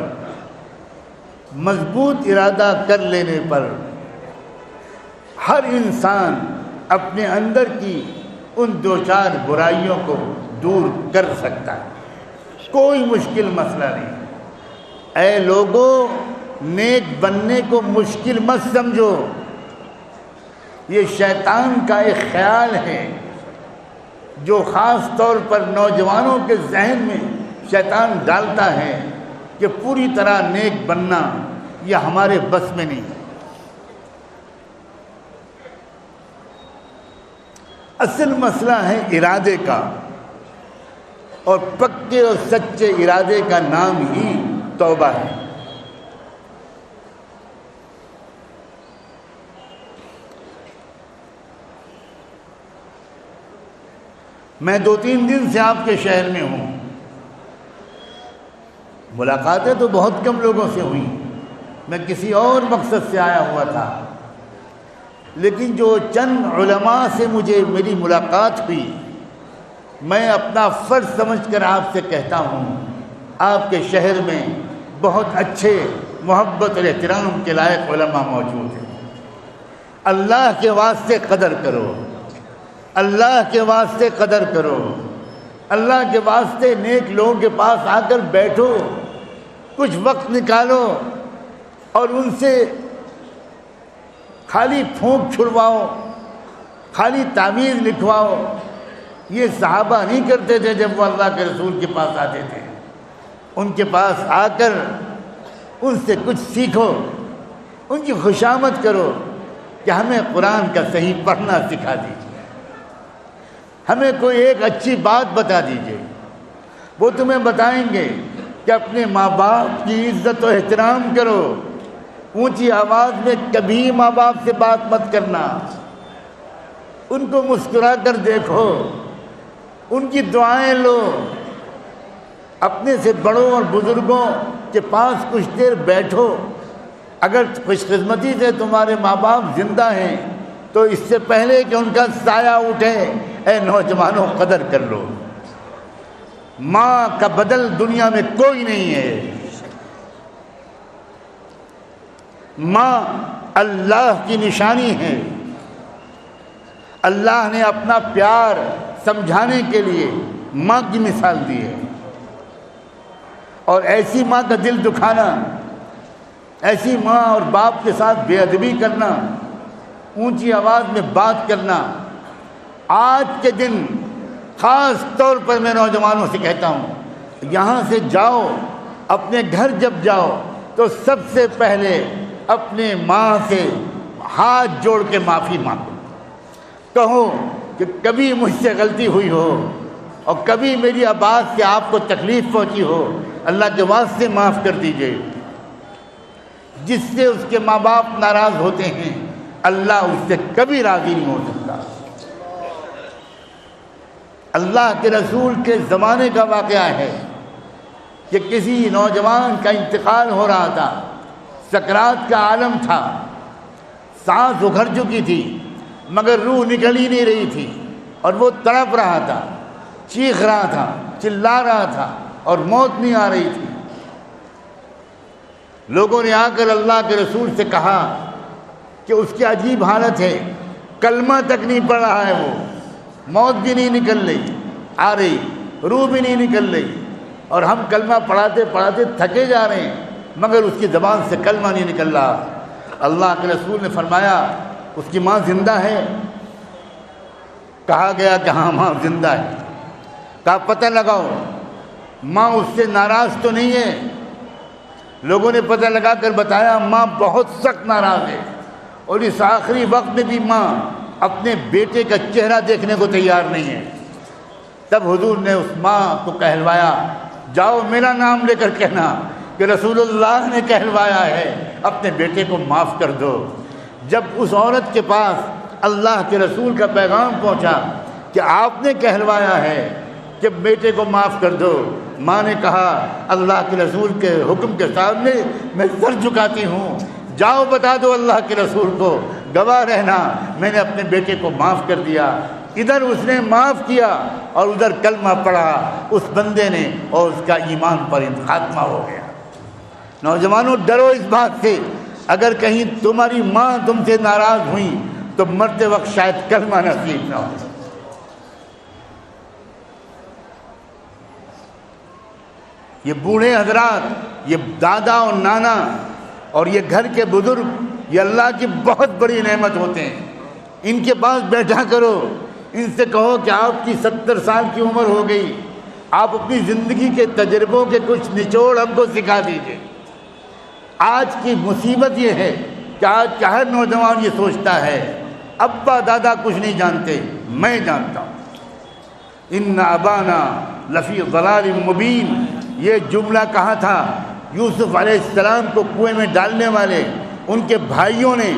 مضبوط ارادہ کر لینے پر، ہر انسان اپنے اندر کی ان دو چار برائیوں کو دور کر سکتا ہے۔ کوئی مشکل مسئلہ نہیں۔ اے لوگوں، نیک بننے کو مشکل مت سمجھو، یہ شیطان کا ایک خیال ہے جو خاص طور پر نوجوانوں کے ذہن میں شیطان ڈالتا ہے کہ پوری طرح نیک بننا یہ ہمارے بس میں نہیں۔ اصل مسئلہ ہے ارادے کا، اور پکے اور سچے ارادے کا نام ہی توبہ ہے۔ میں 2-3 دن سے آپ کے شہر میں ہوں، ملاقاتیں تو بہت کم لوگوں سے ہوئی، میں کسی اور مقصد سے آیا ہوا تھا، لیکن جو چند علماء سے مجھے میری ملاقات ہوئی، میں اپنا فرض سمجھ کر آپ سے کہتا ہوں، آپ کے شہر میں بہت اچھے محبت اور احترام کے لائق علماء موجود ہیں۔ اللہ کے واسطے قدر کرو، اللہ کے واسطے قدر کرو، اللہ کے واسطے نیک لوگوں کے پاس آ کر بیٹھو، کچھ وقت نکالو اور ان سے خالی پھونک چھڑواؤ، خالی تعویذ لکھواؤ۔ یہ صحابہ نہیں کرتے تھے جب وہ اللہ کے رسول کے پاس آتے تھے۔ ان کے پاس آ کر ان سے کچھ سیکھو، ان کی خوشامد کرو کہ ہمیں قرآن کا صحیح پڑھنا سکھا دیجیے، ہمیں کوئی ایک اچھی بات بتا دیجیے۔ وہ تمہیں بتائیں گے کہ اپنے ماں باپ کی عزت و احترام کرو، اونچی آواز میں کبھی ماں باپ سے بات مت کرنا، ان کو مسکرا کر دیکھو، ان کی دعائیں لو، اپنے سے بڑوں اور بزرگوں کے پاس کچھ دیر بیٹھو۔ اگر خوش قسمتی سے تمہارے ماں باپ زندہ ہیں تو اس سے پہلے کہ ان کا سایہ اٹھے، اے نوجوانوں قدر کر لو۔ ماں کا بدل دنیا میں کوئی نہیں ہے۔ ماں اللہ کی نشانی ہے۔ اللہ نے اپنا پیار سمجھانے کے لیے ماں کی مثال دی ہے، اور ایسی ماں کا دل دکھانا، ایسی ماں اور باپ کے ساتھ بے ادبی کرنا، اونچی آواز میں بات کرنا، آج کے دن خاص طور پر میں نوجوانوں سے کہتا ہوں، یہاں سے جاؤ، اپنے گھر جب جاؤ تو سب سے پہلے اپنے ماں سے ہاتھ جوڑ کے معافی مانگو، کہو کہ کبھی مجھ سے غلطی ہوئی ہو اور کبھی میری آواز سے آپ کو تکلیف پہنچی ہو، اللہ کے واسطے معاف کر دیجئے۔ جس سے اس کے ماں باپ ناراض ہوتے ہیں، اللہ اس سے کبھی راضی نہیں ہو سکتا۔ اللہ کے رسول کے زمانے کا واقعہ ہے کہ کسی نوجوان کا انتقال ہو رہا تھا، سکرات کا عالم تھا، سانس اکھڑ چکی تھی مگر روح نکل ہی نہیں رہی تھی، اور وہ تڑپ رہا تھا، چیخ رہا تھا، چلا رہا تھا، اور موت نہیں آ رہی تھی۔ لوگوں نے آ کر اللہ کے رسول سے کہا کہ اس کی عجیب حالت ہے، کلمہ تک نہیں پڑھ رہا ہے، وہ موت بھی نہیں نکل رہی آ رہی، روح بھی نہیں نکل رہی، اور ہم کلمہ پڑھاتے پڑھاتے تھکے جا رہے ہیں مگر اس کی زبان سے کلمہ نہیں نکل رہا۔ اللہ کے رسول نے فرمایا اس کی ماں زندہ ہے؟ کہا گیا کہ ہاں ماں زندہ ہے۔ کہا پتہ لگاؤ ماں اس سے ناراض تو نہیں ہے؟ لوگوں نے پتہ لگا کر بتایا ماں بہت سخت ناراض ہے، اور اس آخری وقت میں بھی ماں اپنے بیٹے کا چہرہ دیکھنے کو تیار نہیں ہے۔ تب حضور نے اس ماں کو کہلوایا، جاؤ میرا نام لے کر کہنا کہ رسول اللہ نے کہلوایا ہے اپنے بیٹے کو معاف کر دو۔ جب اس عورت کے پاس اللہ کے رسول کا پیغام پہنچا کہ آپ نے کہلوایا ہے کہ بیٹے کو معاف کر دو، ماں نے کہا اللہ کے رسول کے حکم کے سامنے میں سر جھکاتی ہوں، جاؤ بتا دو اللہ کے رسول کو، گواہ رہنا میں نے اپنے بیٹے کو معاف کر دیا۔ ادھر اس نے معاف کیا اور ادھر کلمہ پڑھا اس بندے نے، اور اس کا ایمان پر خاتمہ ہو گیا۔ نوجوانوں ڈرو اس بات سے، اگر کہیں تمہاری ماں تم سے ناراض ہوئی تو مرتے وقت شاید کلمہ نصیب نہ ہو۔ یہ بوڑھے حضرات، یہ دادا اور نانا اور یہ گھر کے بزرگ، یہ اللہ کی بہت بڑی نعمت ہوتے ہیں۔ ان کے پاس بیٹھا کرو، ان سے کہو کہ آپ کی 70 سال کی عمر ہو گئی، آپ اپنی زندگی کے تجربوں کے کچھ نچوڑ ہم کو سکھا دیجئے۔ آج کی مصیبت یہ ہے کہ آج کا ہر نوجوان یہ سوچتا ہے ابا دادا کچھ نہیں جانتے، میں جانتا ہوں۔ ان ابانا لفی ضلال مبین، یہ جملہ کہا تھا یوسف علیہ السلام کو کنویں میں ڈالنے والے ان کے بھائیوں نے،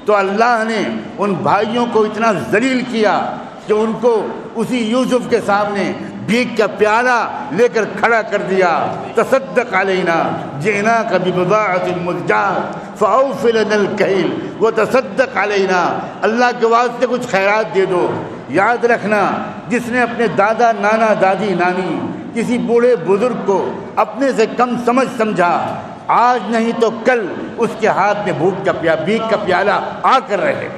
تو اللہ نے ان بھائیوں کو اتنا ذلیل کیا کہ ان کو اسی یوسف کے سامنے بھیک کا پیالہ لے کر کھڑا کر دیا۔ تصدق علینا جئناک ببضاعۃ مزجاۃ فاوف لنا الکیل وتصدق علینا، اللہ کے واسطے کچھ خیرات دے دو۔ یاد رکھنا، جس نے اپنے دادا نانا دادی نانی کسی بوڑھے بزرگ کو اپنے سے کم سمجھ سمجھا، آج نہیں تو کل اس کے ہاتھ میں بھیک کا پیالہ آ کر رہے۔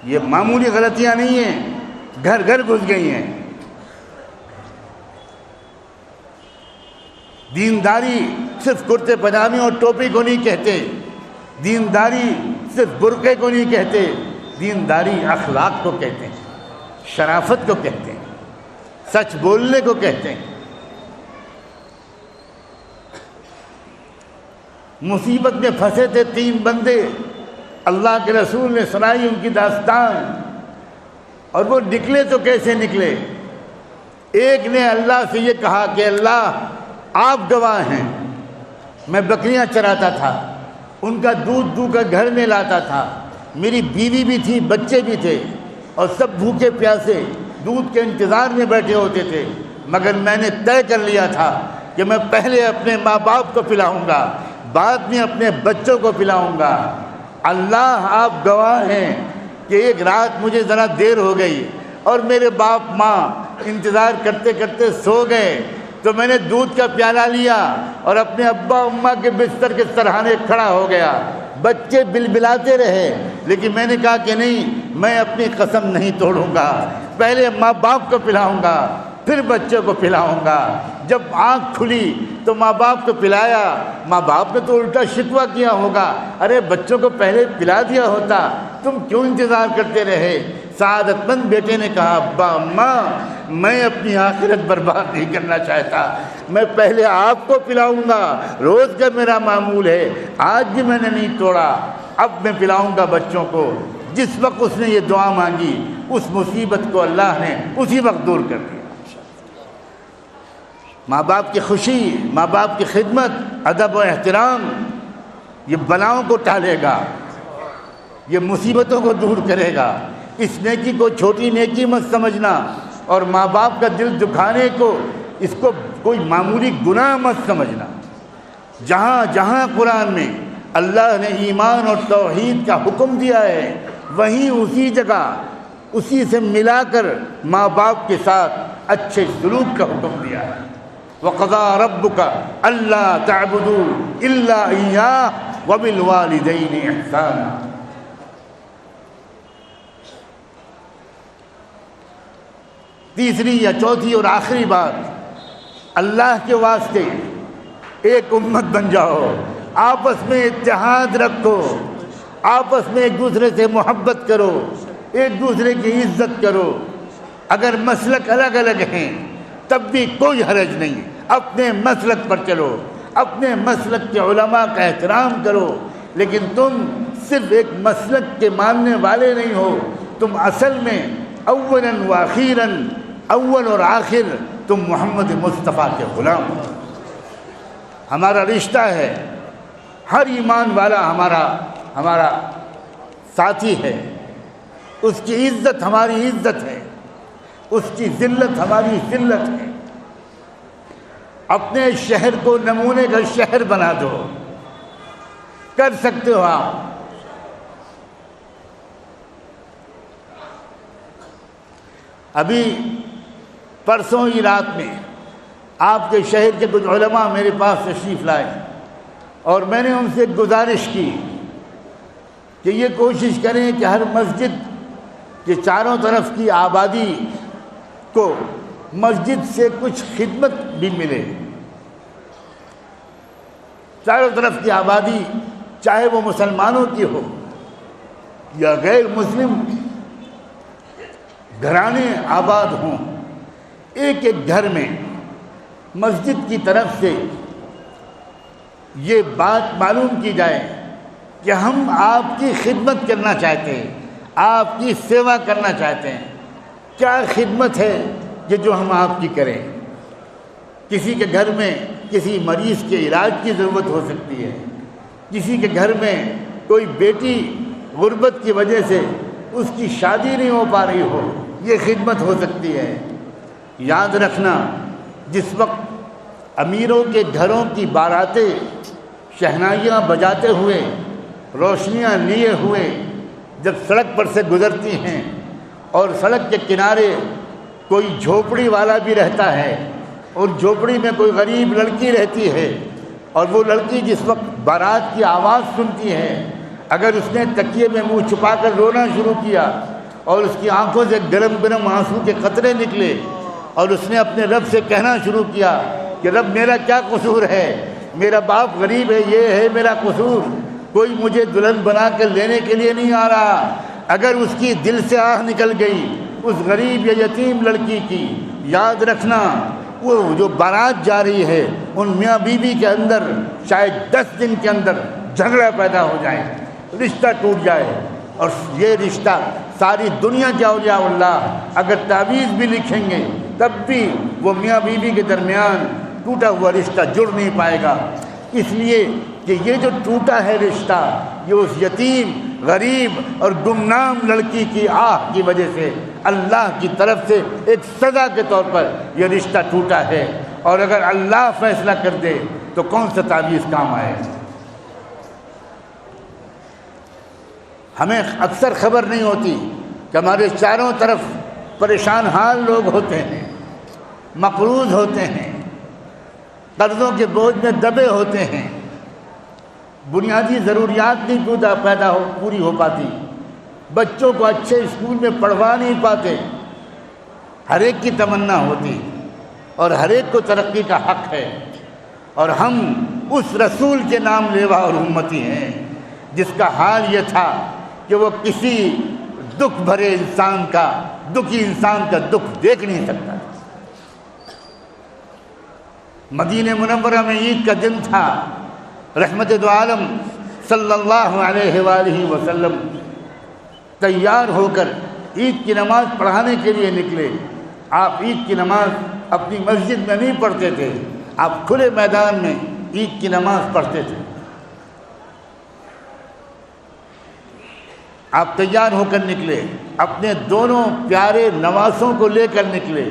یہ معمولی غلطیاں نہیں ہیں، گھر گھر گھس گئی ہیں۔ دینداری صرف کرتے پجامے اور ٹوپی کو نہیں کہتے، دینداری صرف برقعے کو نہیں کہتے، دینداری اخلاق کو کہتے ہیں، شرافت کو کہتے ہیں، سچ بولنے کو کہتے ہیں۔ مصیبت میں پھنسے تھے 3 بندے، اللہ کے رسول نے سنائی ان کی داستان، اور وہ نکلے تو کیسے نکلے۔ ایک نے اللہ سے یہ کہا کہ اللہ آپ گواہ ہیں، میں بکریاں چراتا تھا، ان کا دودھ دو کر گھر میں لاتا تھا، میری بیوی بھی تھی، بچے بھی تھے، اور سب بھوکے پیاسے دودھ کے انتظار میں بیٹھے ہوتے تھے، مگر میں نے طے کر لیا تھا کہ میں پہلے اپنے ماں باپ کو پلاؤں گا، بعد میں اپنے بچوں کو پلاؤں گا۔ اللہ آپ گواہ ہیں کہ ایک رات مجھے ذرا دیر ہو گئی اور میرے باپ ماں انتظار کرتے کرتے سو گئے، تو میں نے دودھ کا پیالہ لیا اور اپنے ابا اماں کے بستر کے سرہانے کھڑا ہو گیا۔ بچے بلبلاتے رہے، لیکن میں نے کہا کہ نہیں، میں اپنی قسم نہیں توڑوں گا، پہلے ماں باپ کو پلاؤں گا پھر بچوں کو پلاؤں گا۔ جب آنکھ کھلی تو ماں باپ کو پلایا، ماں باپ نے تو الٹا شکوہ کیا ہوگا، ارے بچوں کو پہلے پلا دیا ہوتا، تم کیوں انتظار کرتے رہے؟ سعادت مند بیٹے نے کہا ابا اماں میں اپنی آخرت برباد نہیں کرنا چاہتا، میں پہلے آپ کو پلاؤں گا، روز کا میرا معمول ہے، آج بھی میں نے نہیں توڑا، اب میں پلاؤں گا بچوں کو۔ جس وقت اس نے یہ دعا مانگی اس مصیبت کو اللہ نے اسی وقت دور کر دیا۔ ماں باپ کی خوشی، ماں باپ کی خدمت، ادب و احترام یہ بلاؤں کو ٹالے گا، یہ مصیبتوں کو دور کرے گا۔ اس نیکی کو چھوٹی نیکی مت سمجھنا، اور ماں باپ کا دل دکھانے کو اس کو کوئی معمولی گناہ مت سمجھنا۔ جہاں جہاں قرآن میں اللہ نے ایمان اور توحید کا حکم دیا ہے، وہیں اسی جگہ اسی سے ملا کر ماں باپ کے ساتھ اچھے سلوک کا حکم دیا ہے۔ وَقَضَىٰ رَبُّكَ أَلَّا تَعْبُدُوا إِلَّا إِيَّاهُ وَبِالْوَالِدَيْنِ إِحْسَانًا۔ تیسری یا چوتھی اور آخری بات، اللہ کے واسطے ایک امت بن جاؤ، آپس میں اتحاد رکھو، آپس میں ایک دوسرے سے محبت کرو، ایک دوسرے کی عزت کرو۔ اگر مسلک الگ الگ ہیں تب بھی کوئی حرج نہیں، اپنے مسلک پر چلو، اپنے مسلک کے علماء کا احترام کرو، لیکن تم صرف ایک مسلک کے ماننے والے نہیں ہو، تم اصل میں اولاً و اخیراً، اول اور آخر تم محمد مصطفیٰ کے غلام ہو۔ ہمارا رشتہ ہے، ہر ایمان والا ہمارا ساتھی ہے، اس کی عزت ہماری عزت ہے، اس کی ذلت ہماری ذلت ہے۔ اپنے شہر کو نمونے کا شہر بنا دو، کر سکتے ہو آپ۔ ابھی پرسوں ہی رات میں آپ کے شہر کے کچھ علماء میرے پاس تشریف لائے اور میں نے ان سے گزارش کی کہ یہ کوشش کریں کہ ہر مسجد کے چاروں طرف کی آبادی کو مسجد سے کچھ خدمت بھی ملے۔ چاروں طرف کی آبادی، چاہے وہ مسلمانوں کی ہو یا غیر مسلم گھرانے آباد ہوں، ایک ایک گھر میں مسجد کی طرف سے یہ بات معلوم کی جائے کہ ہم آپ کی خدمت کرنا چاہتے ہیں، آپ کی سیوا کرنا چاہتے ہیں۔ کیا خدمت ہے کہ جو ہم آپ کی کریں؟ کسی کے گھر میں کسی مریض کے علاج کی ضرورت ہو سکتی ہے، کسی کے گھر میں کوئی بیٹی غربت کی وجہ سے اس کی شادی نہیں ہو پا رہی ہو، یہ خدمت ہو سکتی ہے۔ یاد رکھنا، جس وقت امیروں کے گھروں کی باراتیں شہنائیاں بجاتے ہوئے، روشنیاں لیے ہوئے جب سڑک پر سے گزرتی ہیں اور سڑک کے کنارے کوئی جھوپڑی والا بھی رہتا ہے اور جھوپڑی میں کوئی غریب لڑکی رہتی ہے، اور وہ لڑکی جس وقت بارات کی آواز سنتی ہے، اگر اس نے تکیے میں منہ چھپا کر رونا شروع کیا اور اس کی آنکھوں سے گرم گرم آنسو کے قطرے نکلے اور اس نے اپنے رب سے کہنا شروع کیا کہ رب میرا کیا قصور ہے، میرا باپ غریب ہے، یہ ہے میرا قصور، کوئی مجھے دلہن بنا کر لینے کے لیے نہیں آ رہا، اگر اس کی دل سے آہ نکل گئی اس غریب یا یتیم لڑکی کی، یاد رکھنا وہ جو بارات جا رہی ہے ان میاں بیوی کے اندر شاید 10 دن کے اندر جھگڑا پیدا ہو جائے، رشتہ ٹوٹ جائے، اور یہ رشتہ ساری دنیا کے اولیاء اللہ اگر تعویذ بھی لکھیں گے تب بھی وہ میاں بیوی کے درمیان ٹوٹا ہوا رشتہ جڑ نہیں پائے گا، اس لیے کہ یہ جو ٹوٹا ہے رشتہ یہ اس یتیم، غریب اور گمنام لڑکی کی آہ کی وجہ سے اللہ کی طرف سے ایک سزا کے طور پر یہ رشتہ ٹوٹا ہے، اور اگر اللہ فیصلہ کر دے تو کون سا تعویذ کام آئے؟ ہمیں اکثر خبر نہیں ہوتی کہ ہمارے چاروں طرف پریشان حال لوگ ہوتے ہیں، مقروض ہوتے ہیں، قرضوں کے بوجھ میں دبے ہوتے ہیں، بنیادی ضروریات نہیں پوری ہو پاتی، بچوں کو اچھے اسکول میں پڑھوا نہیں پاتے۔ ہر ایک کی تمنا ہوتی اور ہر ایک کو ترقی کا حق ہے، اور ہم اس رسول کے نام لیوا اور امتی ہیں جس کا حال یہ تھا کہ وہ کسی دکھ بھرے انسان کا، دکھی انسان کا دکھ دیکھ نہیں سکتا۔ مدینہ منورہ میں عید کا دن تھا، رحمت دو عالم صلی اللہ علیہ وآلہ وسلم تیار ہو کر عید کی نماز پڑھانے کے لیے نکلے۔ آپ عید کی نماز اپنی مسجد میں نہیں پڑھتے تھے، آپ کھلے میدان میں عید کی نماز پڑھتے تھے۔ آپ تیار ہو کر نکلے، اپنے دونوں پیارے نواسوں کو لے کر نکلے،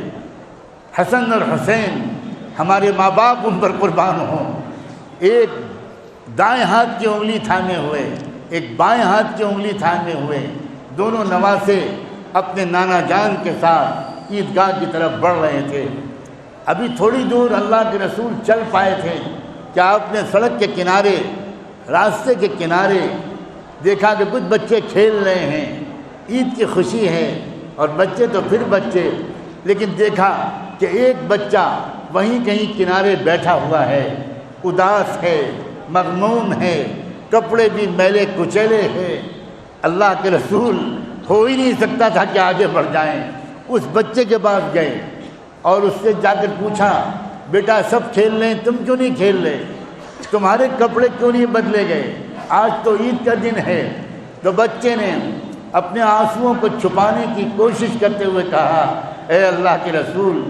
حسن اور حسین، ہمارے ماں باپ ان پر قربان ہوں، ایک دائیں ہاتھ کی انگلی تھامے ہوئے، ایک بائیں ہاتھ کی انگلی تھامے ہوئے، دونوں نواسے اپنے نانا جان کے ساتھ عیدگاہ کی طرف بڑھ رہے تھے۔ ابھی تھوڑی دور اللہ کے رسول چل پائے تھے کہ آپ نے سڑک کے کنارے، راستے کے کنارے دیکھا کہ کچھ بچے کھیل رہے ہیں، عید کی خوشی ہے، اور بچے تو پھر بچے، لیکن دیکھا کہ ایک بچہ وہیں کہیں کنارے بیٹھا ہوا ہے، اداس ہے، مغموم ہے، کپڑے بھی میلے کچیلے ہیں۔ اللہ کے رسول ہو ہی نہیں سکتا تھا کہ آگے بڑھ جائیں، اس بچے کے پاس گئے اور اس سے جا کر پوچھا، بیٹا سب کھیل رہے ہیں، تم کیوں نہیں کھیل رہے؟ تمہارے کپڑے کیوں نہیں بدلے گئے؟ آج تو عید کا دن ہے۔ تو بچے نے اپنے آنسوؤں کو چھپانے کی کوشش کرتے ہوئے کہا، اے اللہ کے رسول،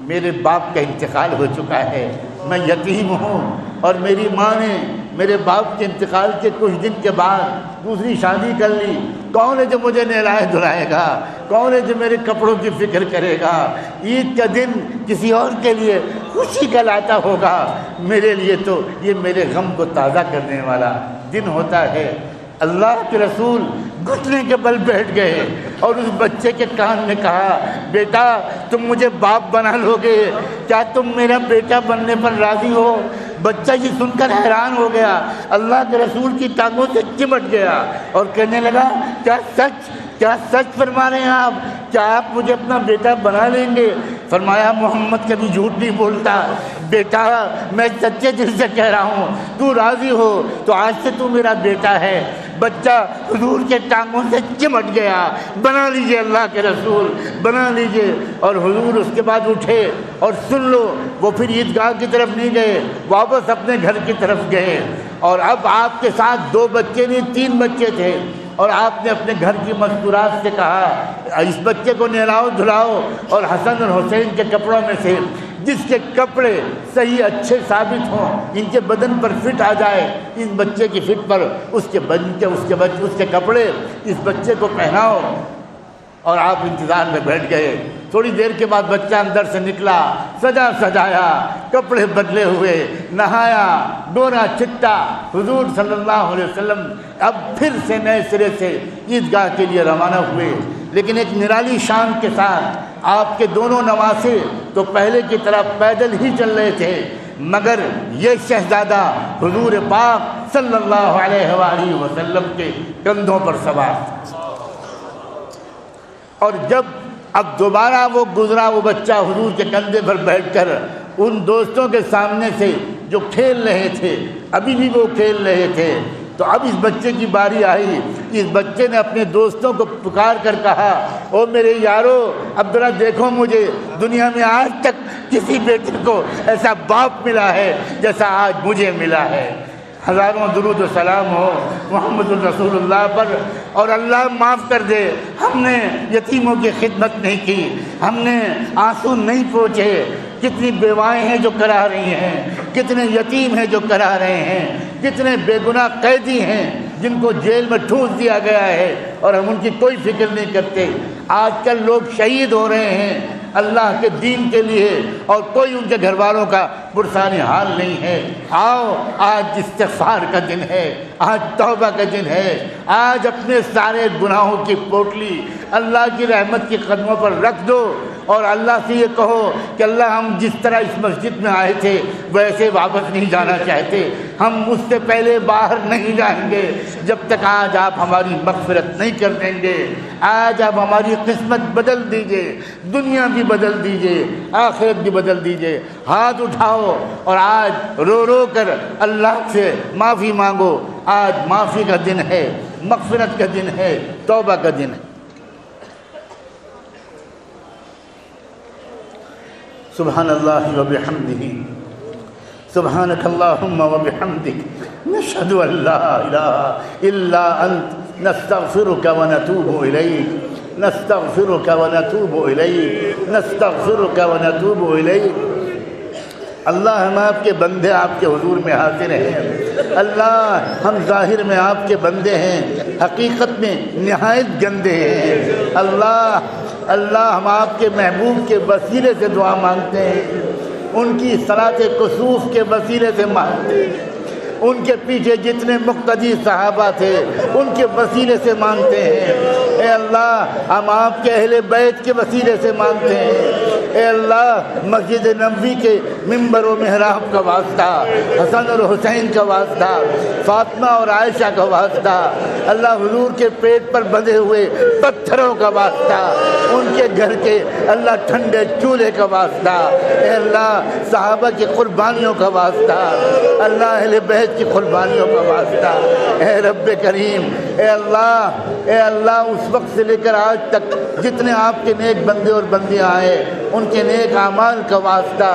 میرے باپ کا انتقال ہو چکا ہے، میں یتیم ہوں، اور میری ماں نے میرے باپ کے انتقال کے کچھ دن کے بعد دوسری شادی کر لی، کون ہے جو مجھے نہلائے دھلائے گا؟ کون ہے جو میرے کپڑوں کی فکر کرے گا؟ عید کا دن کسی اور کے لیے خوشی کا لاتا ہوگا، میرے لیے تو یہ میرے غم کو تازہ کرنے والا دن ہوتا ہے۔ اللہ کے رسول گھٹنے کے بل بیٹھ گئے اور اس بچے کے کان میں کہا، بیٹا تم مجھے باپ بنا لو گے؟ کیا تم میرا بیٹا بننے پر راضی ہو؟ بچہ یہ سن کر حیران ہو گیا، اللہ کے رسول کی ٹانگوں سے چمٹ گیا اور کہنے لگا، کیا سچ فرما رہے ہیں آپ؟ کیا آپ مجھے اپنا بیٹا بنا لیں گے؟ فرمایا محمد کبھی جھوٹ نہیں بولتا، بیٹا میں سچے دل سے کہہ رہا ہوں، تو راضی ہو تو آج سے تو میرا بیٹا ہے۔ بچہ حضور کے ٹانگوں سے چمٹ گیا، بنا لیجئے اللہ کے رسول، بنا لیجئے۔ اور حضور اس کے بعد اٹھے اور سن لو وہ پھر عیدگاہ کی طرف نہیں گئے، واپس اپنے گھر کی طرف گئے، اور اب آپ کے ساتھ 2 بچے نہیں 3 بچے تھے، اور آپ نے اپنے گھر کی مستورات سے کہا اس بچے کو نہلاؤ دھلاؤ، اور حسن اور حسین کے کپڑوں میں سے جس کے کپڑے صحیح اچھے ثابت ہوں، ان کے بدن پر فٹ آ جائے، اس بچے کی فٹ پر اس کے کپڑے اس بچے کو پہناؤ۔ اور آپ انتظار میں بیٹھ گئے۔ تھوڑی دیر کے بعد بچہ اندر سے نکلا، سجایا، کپڑے بدلے ہوئے، نہایا، ڈورا چٹا، حضور صلی اللہ علیہ وسلم اب پھر سے نئے سرے سے عیدگاہ کے لیے روانہ ہوئے، لیکن ایک نرالی شان کے ساتھ۔ آپ کے دونوں نواسے تو پہلے کی طرح پیدل ہی چل رہے تھے، مگر یہ شہزادہ حضور پاک صلی اللہ علیہ وآلہ وسلم کے کندھوں پر سوار تھا۔ اور جب اب دوبارہ وہ گزرا، وہ بچہ حضور کے کندھے پر بیٹھ کر ان دوستوں کے سامنے سے جو کھیل رہے تھے، ابھی بھی وہ کھیل رہے تھے، تو اب اس بچے کی باری آئی۔ اس بچے نے اپنے دوستوں کو پکار کر کہا، او میرے یارو، اب ذرا دیکھو مجھے، دنیا میں آج تک کسی بیٹے کو ایسا باپ ملا ہے جیسا آج مجھے ملا ہے۔ ہزاروں درود و سلام ہو محمد الرسول اللہ پر۔ اور اللہ معاف کر دے، ہم نے یتیموں کی خدمت نہیں کی، ہم نے آنسو نہیں پوچھے۔ کتنی بیوائیں ہیں جو کرا رہی ہیں، کتنے یتیم ہیں جو کرا رہے ہیں، کتنے بے گناہ قیدی ہیں جن کو جیل میں ٹھونس دیا گیا ہے اور ہم ان کی کوئی فکر نہیں کرتے۔ آج کل لوگ شہید ہو رہے ہیں اللہ کے دین کے لیے، اور کوئی ان کے گھر والوں کا پرسان حال نہیں ہے۔ آؤ، آج استغفار کا دن ہے، آج توبہ کا دن ہے، آج اپنے سارے گناہوں کی پوٹلی اللہ کی رحمت کے قدموں پر رکھ دو، اور اللہ سے یہ کہو کہ اللہ ہم جس طرح اس مسجد میں آئے تھے ویسے واپس نہیں جانا چاہتے، ہم اس سے پہلے باہر نہیں جائیں گے جب تک آج آپ ہماری مغفرت نہیں کر دیں گے۔ آج آپ ہماری قسمت بدل دیجئے، دنیا بھی بدل دیجئے، آخرت بھی بدل دیجئے۔ ہاتھ اٹھاؤ اور آج رو رو کر اللہ سے معافی مانگو۔ آج معافی کا دن ہے، مغفرت کا دن ہے، توبہ کا دن ہے۔ سبحان اللہ وبحمدہ، سبحانک اللہم وبحمدک، نشہد ان لا الہ الا انت، نستغفرک ونتوب الیک، نستغفرک ونتوب الیک، نستغفرک ونتوب الیک۔ اللہ ہم آپ کے بندے آپ کے حضور میں حاضر ہیں۔ اللہ ہم ظاہر میں آپ کے بندے ہیں، حقیقت میں نہایت گندے ہیں۔ اللہ ہم آپ کے محبوب کے وسیلے سے دعا مانگتے ہیں، ان کی صلاۃ کسوف کے وسیلے سے مانگتے ہیں، ان کے پیچھے جتنے مقتدی صحابہ تھے ان کے وسیلے سے مانگتے ہیں۔ اے اللہ ہم آپ کے اہل بیت کے وسیلے سے مانگتے ہیں۔ اے اللہ مسجد نبوی کے ممبر و محراب کا واسطہ، حسن اور حسین کا واسطہ، فاطمہ اور عائشہ کا واسطہ، اللہ حضور کے پیٹ پر بندھے ہوئے پتھروں کا واسطہ، ان کے گھر کے اللہ ٹھنڈے چولہے کا واسطہ، اے اللہ صحابہ کی قربانیوں کا واسطہ، اللہ اہل بیت کی قربانیوں کا واسطہ، اے رب کریم، اے اللہ اس وقت سے لے کر آج تک جتنے آپ کے نیک بندے اور بندیاں آئے ان کے نیک اعمال کا واسطہ،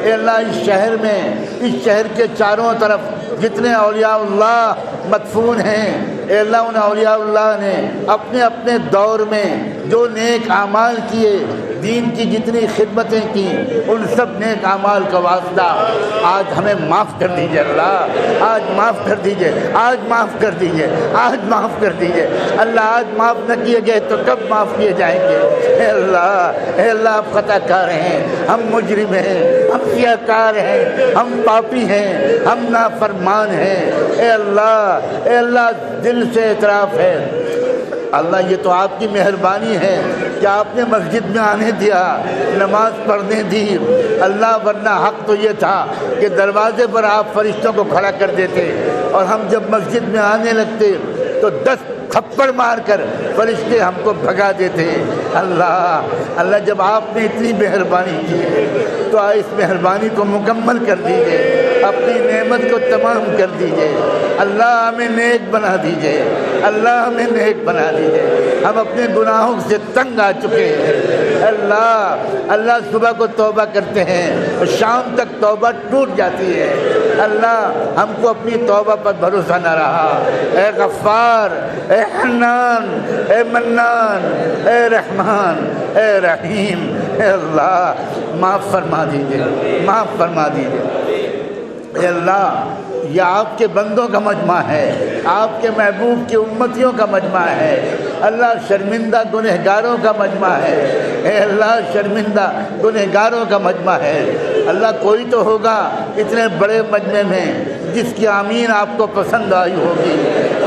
اے اللہ اس شہر میں، اس شہر کے چاروں طرف جتنے اولیاء اللہ مدفون ہیں، اے اللہ ان اولیاء اللہ نے اپنے اپنے دور میں جو نیک اعمال کیے، دین کی جتنی خدمتیں کی، ان سب نیک اعمال کا واسطہ آج ہمیں معاف کر دیجیے اللہ، آج معاف کر دیجیے، آج معاف کر دیجیے، آج معاف کر دیجیے اللہ۔ آج معاف نہ کیے گئے تو کب معاف کیے جائیں گے؟ اے اللہ آپ خطا کار ہیں، ہم مجرم ہیں، ہم سیاہ کار ہیں، ہم پاپی ہیں، ہم نافرمان ہیں۔ اے اللہ دل سے اعتراف ہے اللہ، یہ تو آپ کی مہربانی ہے کہ آپ نے مسجد میں آنے دیا، نماز پڑھنے دی اللہ، ورنہ حق تو یہ تھا کہ دروازے پر آپ فرشتوں کو کھڑا کر دیتے، اور ہم جب مسجد میں آنے لگتے تو 10 تھپڑ مار کر فرشتے ہم کو بھگا دیتے۔ اللہ جب آپ نے اتنی مہربانی کی ہے تو اس مہربانی کو مکمل کر دیجیے، اپنی نعمت کو تمام کر دیجیے اللہ، ہمیں نیک بنا دیجیے اللہ، ہمیں نیک بنا دیجیے۔ ہم اپنے گناہوں سے تنگ آ چکے ہیں اللہ صبح کو توبہ کرتے ہیں اور شام تک توبہ ٹوٹ جاتی ہے اللہ، ہم کو اپنی توبہ پر بھروسہ نہ رہا۔ اے غفار، اے حنان، اے منان، اے رحمان، اے رحیم، اے اللہ معاف فرما دیجیے، معاف فرما دیجیے۔ اے اللہ یہ آپ کے بندوں کا مجمع ہے، آپ کے محبوب کی امتیوں کا مجمع ہے اللہ، شرمندہ گنہگاروں کا مجمع ہے اے اللہ، شرمندہ گنہگاروں کا مجمع ہے اللہ۔ کوئی تو ہوگا اتنے بڑے مجمع میں جس کی آمین آپ کو پسند آئی ہوگی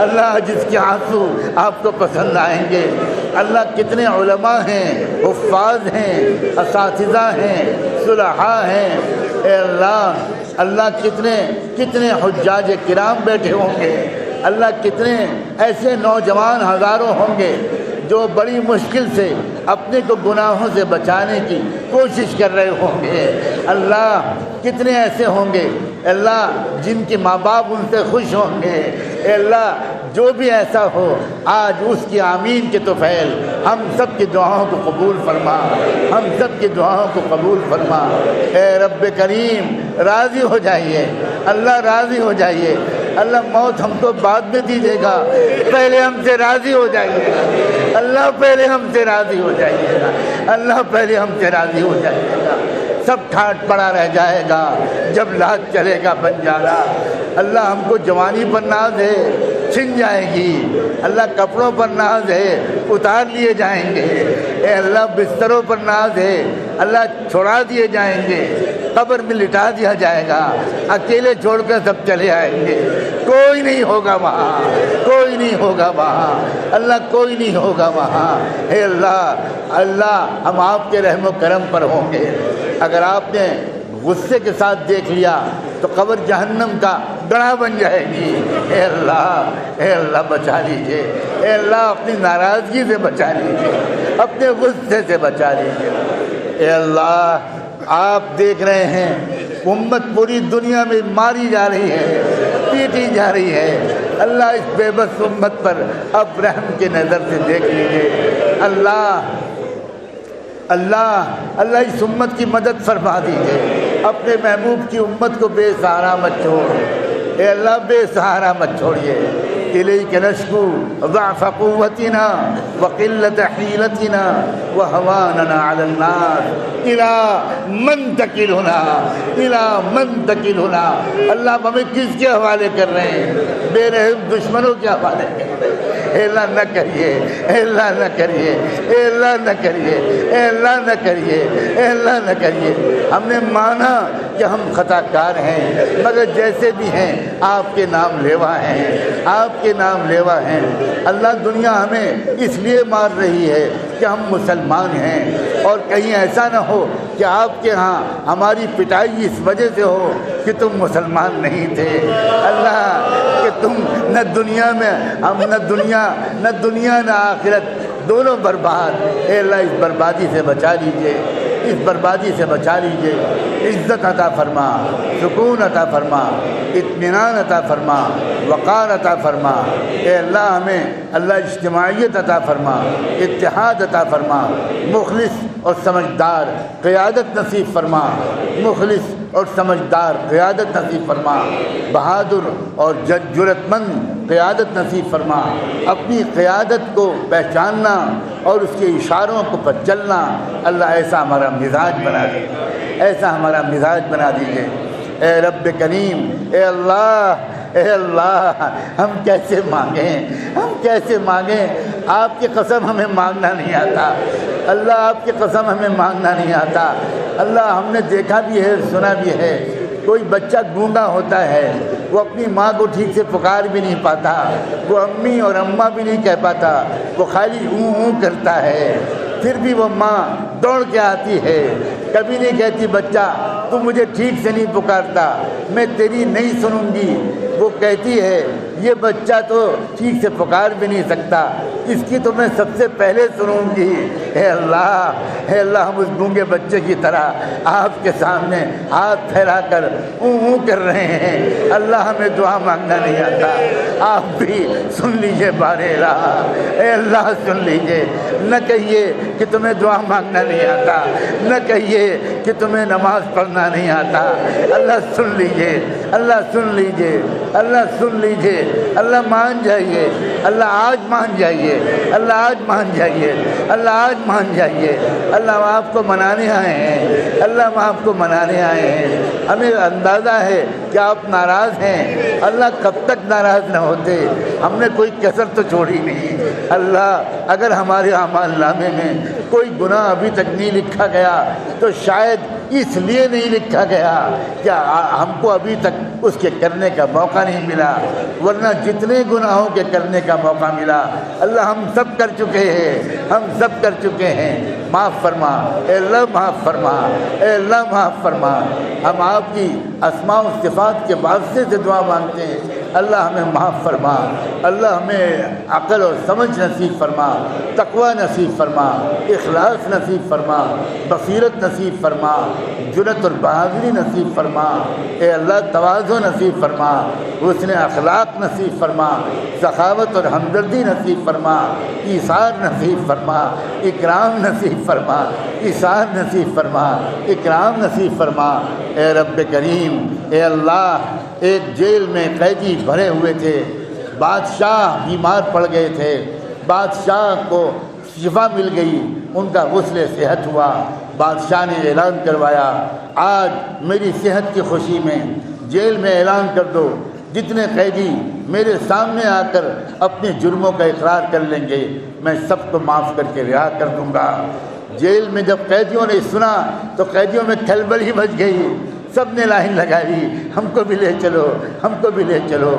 اللہ، جس کے آنسو آپ کو پسند آئیں گے اللہ۔ کتنے علماء ہیں، حفاظ ہیں، اساتذہ ہیں، صلحاء ہیں اے اللہ کتنے حجاج کرام بیٹھے ہوں گے اللہ، کتنے ایسے نوجوان ہزاروں ہوں گے جو بڑی مشکل سے اپنے کو گناہوں سے بچانے کی کوشش کر رہے ہوں گے اللہ، کتنے ایسے ہوں گے اللہ جن کے ماں باپ ان سے خوش ہوں گے اے اللہ۔ جو بھی ایسا ہو آج اس کی آمین کے طفیل ہم سب کی دعاؤں کو قبول فرما، ہم سب کی دعاؤں کو قبول فرما اے رب کریم۔ راضی ہو جائیے اللہ، راضی ہو جائیے اللہ، موت ہم کو بعد میں دیجیے گا، پہلے ہم سے راضی ہو جائیے اللہ، پہلے ہم سے راضی ہو جائیے گا اللہ، پہلے ہم سے راضی ہو جائیے گا۔ سب ٹھاٹ پڑا رہ جائے گا جب لات چلے گا بنجارا اللہ، ہم کو جوانی پر ناز ہے چھن جائے گی اللہ، کپڑوں پر ناز ہے اتار لیے جائیں گے اے اللہ، بستروں پر ناز ہے اللہ، چھوڑا دیے جائیں گے، قبر میں لٹا دیا جائے گا، اکیلے چھوڑ کر سب چلے آئیں گے، کوئی نہیں ہوگا وہاں، کوئی نہیں ہوگا وہاں اللہ، کوئی نہیں ہوگا وہاں اے اللہ ہم آپ کے رحم و کرم پر ہوں گے۔ اگر آپ نے غصے کے ساتھ دیکھ لیا تو قبر جہنم کا گڑھا بن جائے گی اے اللہ بچا لیجیے اے اللہ، اپنی ناراضگی سے بچا لیجیے، اپنے غصے سے بچا لیجیے اے اللہ۔ آپ دیکھ رہے ہیں امت پوری دنیا میں ماری جا رہی ہے، پیٹی جا رہی ہے اللہ، اس بے بس امت پر اب رحم کی نظر سے دیکھ لیجیے اللہ اس امت کی مدد فرما دیجیے، اپنے محبوب کی امت کو بے سہارا مت چھوڑ اے اللہ، بے سہارا مت چھوڑیے۔ الیک نشکو ضعف قوتنا وقلت حیلتنا وہواننا علی الناس الی من تکلنا اللہ، ہمیں کس کے حوالے کر رہے ہیں؟ بے رحم دشمنوں کے حوالے کر رہے ہیں اے اللہ نہ کریے، اے اللہ نہ کریے، اے اللہ نہ کریے، اے اللہ نہ کریے، اے اللہ نہ کریے۔ ہم نے مانا کہ ہم خطا کار ہیں، مگر جیسے بھی ہیں آپ کے نام لیوا ہیں، آپ کے نام لیوا ہیں اللہ۔ دنیا ہمیں اس لیے مار رہی ہے کہ ہم مسلمان ہیں، اور کہیں ایسا نہ ہو کہ آپ کے ہاں ہماری پٹائی اس وجہ سے ہو کہ تم مسلمان نہیں تھے اللہ، کہ تم نہ دنیا میں ہم نہ دنیا نہ آخرت دونوں برباد اے اللہ، اس بربادی سے بچا لیجئے، اس بربادی سے بچا لیجئے۔ عزت عطا فرما، سکون عطا فرما، اطمینان عطا فرما، وقار عطا فرما اے اللہ۔ ہمیں اللہ اجتماعیت عطا فرما، اتحاد عطا فرما، مخلص اور سمجھدار قیادت نصیب فرما، مخلص اور سمجھدار قیادت نصیب فرما، بہادر اور جرأت مند قیادت نصیب فرما، اپنی قیادت کو پہچاننا اور اس کے اشاروں کو پر چلنا اللہ ایسا ہمارا مزاج بنا دیجیے، ایسا ہمارا مزاج بنا دیجیے۔ اے رب کریم، اے اللہ ہم کیسے مانگیں، ہم کیسے مانگیں؟ آپ کی قسم ہمیں مانگنا نہیں آتا، اللہ آپ کی قسم ہمیں مانگنا نہیں آتا۔ اللہ ہم نے دیکھا بھی ہے، سنا بھی ہے، کوئی بچہ گونگا ہوتا ہے، وہ اپنی ماں کو ٹھیک سے پکار بھی نہیں پاتا، وہ امی اور اماں بھی نہیں کہہ پاتا، وہ خالی اوں کرتا ہے، پھر بھی وہ ماں دوڑ کے آتی ہے، کبھی نہیں کہتی بچہ تو مجھے ٹھیک سے نہیں پکارتا، میں تیری نہیں سنوں گی، وہ کہتی ہے یہ بچہ تو ٹھیک سے پکار بھی نہیں سکتا، اس کی تو میں سب سے پہلے سنوں گی۔ اے اللہ ہم اس گونگے بچے کی طرح آپ کے سامنے ہاتھ پھیلا کر اوں کر رہے ہیں، اللہ ہمیں دعا مانگنا نہیں آتا، آپ بھی سن لیجئے بارے الہ، اے اللہ سن لیجئے، نہ کہیے کہ تمہیں دعا مانگنا نہیں آتا، نہ کہیے کہ تمہیں نماز پڑھنا نہیں آتا، اللہ سن لیجئے، اللہ سن لیجئے، اللہ سن لیجئے، اللہ مان جائیے، اللہ آج مان جائیے، اللہ آج مان جائیے، اللہ آج مان جائیے، اللہ ہم آپ کو منانے آئے ہیں، اللہ ہم آپ کو منانے آئے ہیں، ہمیں اندازہ ہے کہ آپ ناراض ہیں، اللہ کب تک ناراض نہ ہوتے، ہم نے کوئی کسر تو چھوڑی نہیں، اللہ اگر ہمارے اعمال نامے میں کوئی گناہ ابھی تک نہیں لکھا گیا تو شاید اس لیے نہیں لکھا گیا کہ ہم کو ابھی تک اس کے کرنے کا موقع نہیں ملا، ورنہ جتنے گناہوں کے کرنے کا موقع ملا اللہ ہم سب کر چکے ہیں، ہم سب کر چکے ہیں، معاف فرما اے اللہ، معاف فرما اے اللہ، معاف فرما۔ ہم آپ کی اسماء و صفات کے واسطے سے دعا مانگتے ہیں، اللہ ہمیں معاف فرما، اللہ ہمیں عقل اور سمجھ نصیب فرما، تقوی نصیب فرما، اخلاص نصیب فرما، بصیرت نصیب فرما، جرأت اور بہادری نصیب فرما، اے اللہ تواضع نصیب فرما، حسن اخلاق نصیب فرما، سخاوت اور ہمدردی نصیب فرما، ایثار نصیب فرما، اکرام نصیب فرما، ایثار نصیب فرما، اکرام نصیب فرما۔ اے رب کریم، اے اللہ، ایک جیل میں قیدی بھرے ہوئے تھے، بادشاہ بیمار پڑ گئے تھے، بادشاہ کو شفا مل گئی، ان کا غسل صحت ہوا، بادشاہ نے اعلان کروایا آج میری صحت کی خوشی میں جیل میں اعلان کر دو، جتنے قیدی میرے سامنے آ کر اپنے جرموں کا اقرار کر لیں گے میں سب کو معاف کر کے رہا کر دوں گا۔ جیل میں جب قیدیوں نے سنا تو قیدیوں میں کھلبل ہی مچ گئی، سب نے لائن لگائی، ہم کو بھی لے چلو، ہم کو بھی لے چلو۔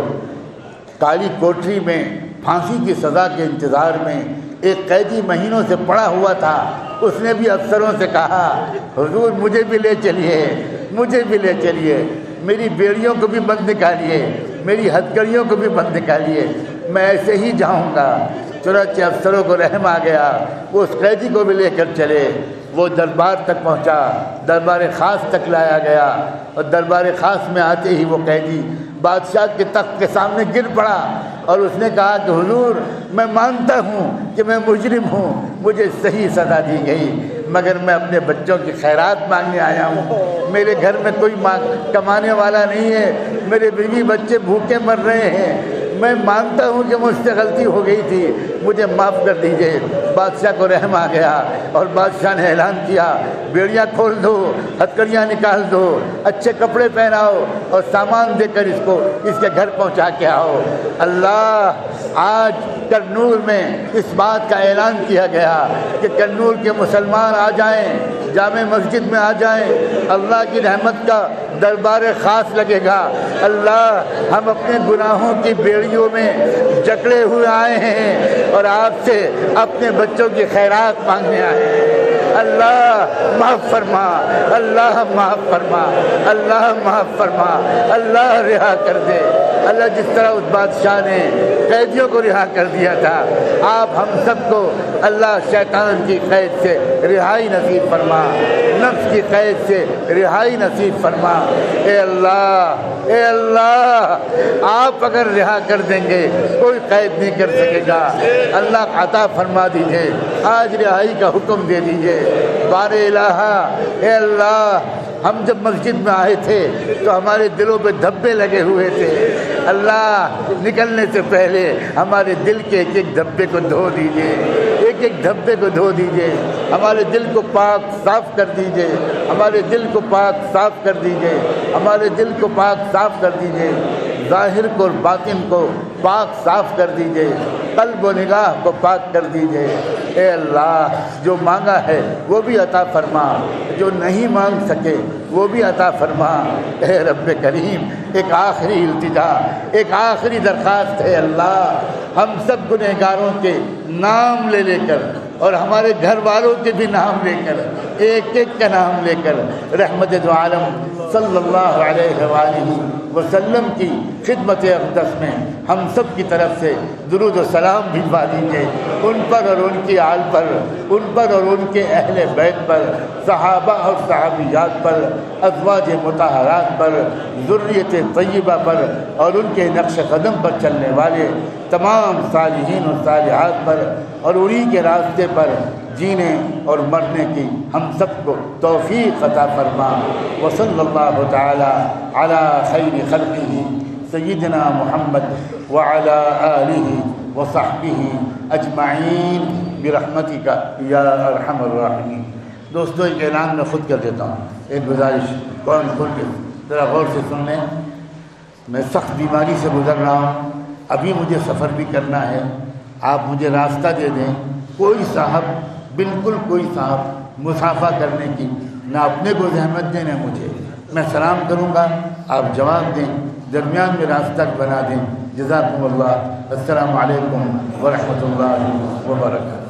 کالی کوٹری میں پھانسی کی سزا کے انتظار میں ایک قیدی مہینوں سے پڑا ہوا تھا، اس نے بھی افسروں سے کہا حضور مجھے بھی لے چلیے، مجھے بھی لے چلیے، میری بیڑیوں کو بھی بند نکالیے، میری ہتھکڑیوں کو بھی بند نکالیے، میں ایسے ہی جاؤں گا۔ چنانچہ افسروں کو رحم آ گیا، وہ اس قیدی کو بھی لے کر چلے، وہ دربار تک پہنچا، دربار خاص تک لایا گیا، اور دربار خاص میں آتے ہی وہ قیدی بادشاہ کے تخت کے سامنے گر پڑا اور اس نے کہا کہ حضور میں مانتا ہوں کہ میں مجرم ہوں، مجھے صحیح سزا دی گئی، مگر میں اپنے بچوں کی خیرات مانگنے آیا ہوں، میرے گھر میں کوئی کمانے والا نہیں ہے، میرے بیوی بچے بھوکے مر رہے ہیں، میں مانتا ہوں کہ مجھ سے غلطی ہو گئی تھی، مجھے معاف کر دیجئے۔ بادشاہ کو رحم آ گیا اور بادشاہ نے اعلان کیا بیڑیاں کھول دو، ہتھکڑیاں نکال دو، اچھے کپڑے پہناؤ اور سامان دے کر اس کے گھر پہنچا کے آؤ۔ اللہ آج کرنول میں اس بات کا اعلان کیا گیا کہ کرنول کے مسلمان آ جائیں، جامع مسجد میں آ جائیں، اللہ کی رحمت کا دربار خاص لگے گا۔ اللہ ہم اپنے گناہوں کی بیڑیوں میں جکڑے ہوئے آئے ہیں اور آپ سے اپنے بچوں کی خیرات مانگنے آئے ہیں۔ اللہ معاف فرما، اللہ معاف فرما، اللہ معاف فرما، اللہ رہا کر دے۔ اللہ جس طرح اس بادشاہ نے قیدیوں کو رہا کر دیا تھا، آپ ہم سب کو اللہ شیطان کی قید سے رہائی نصیب فرما، نفس کی قید سے رہائی نصیب فرما۔ اے اللہ، اے اللہ آپ اگر رہا کر دیں گے کوئی قید نہیں کر سکے گا۔ اللہ عطا فرما دیجئے، آج رہائی کا حکم دے دیجئے۔ بار الہ، اے اللہ ہم جب مسجد میں آئے تھے تو ہمارے دلوں پہ دھبے لگے ہوئے تھے، اللہ نکلنے سے پہلے ہمارے دل کے ایک ایک دھبے کو دھو دیجئے، ایک ایک دھبے کو دھو دیجئے، ہمارے دل کو پاک صاف کر دیجئے، ہمارے دل کو پاک صاف کر دیجئے، ہمارے دل کو پاک صاف کر دیجئے، ظاہر کو اور باطن کو پاک صاف کر دیجئے، قلب و نگاہ کو پاک کر دیجئے۔ اے اللہ جو مانگا ہے وہ بھی عطا فرما، جو نہیں مانگ سکے وہ بھی عطا فرما۔ اے رب کریم ایک آخری التجا، ایک آخری درخواست ہے اللہ، ہم سب گنہگاروں کے نام لے لے کر اور ہمارے گھر والوں کے بھی نام لے کر، ایک ایک کا نام لے کر رحمت دو عالم صلی اللہ علیہ وآلہ وسلم کی خدمت اقدس میں ہم سب کی طرف سے درود و سلام بھجوا دیجیے ان پر اور ان کی آل پر، ان پر اور ان کے اہل بیت پر، صحابہ اور صحابیات پر، ازواج مطہرات پر، ذریت طیبہ پر اور ان کے نقش قدم پر چلنے والے تمام صالحین اور صالحات پر، اور انہی کے راستے پر جینے اور مرنے کی ہم سب کو توفیق عطا فرما۔ وصلی اللہ تعالی علی خیر خلقہ سیدنا محمد وعلی آلہ وصحبہ اجمعین برحمتک یا ارحم الراحمین۔ دوستو ایک اعلان میں خود کر دیتا ہوں، ایک گزارش کون کھل کے ذرا غور سے سن لیں۔ میں سخت بیماری سے گزر رہا ہوں، ابھی مجھے سفر بھی کرنا ہے، آپ مجھے راستہ دے دیں۔ کوئی صاحب، بالکل کوئی صاحب مسافہ کرنے کی نہ اپنے کو زحمت دیں نہ مجھے، میں سلام کروں گا آپ جواب دیں، درمیان میں راستہ بنا دیں۔ جزاکم اللہ، السلام علیکم ورحمۃ اللہ وبرکاتہ۔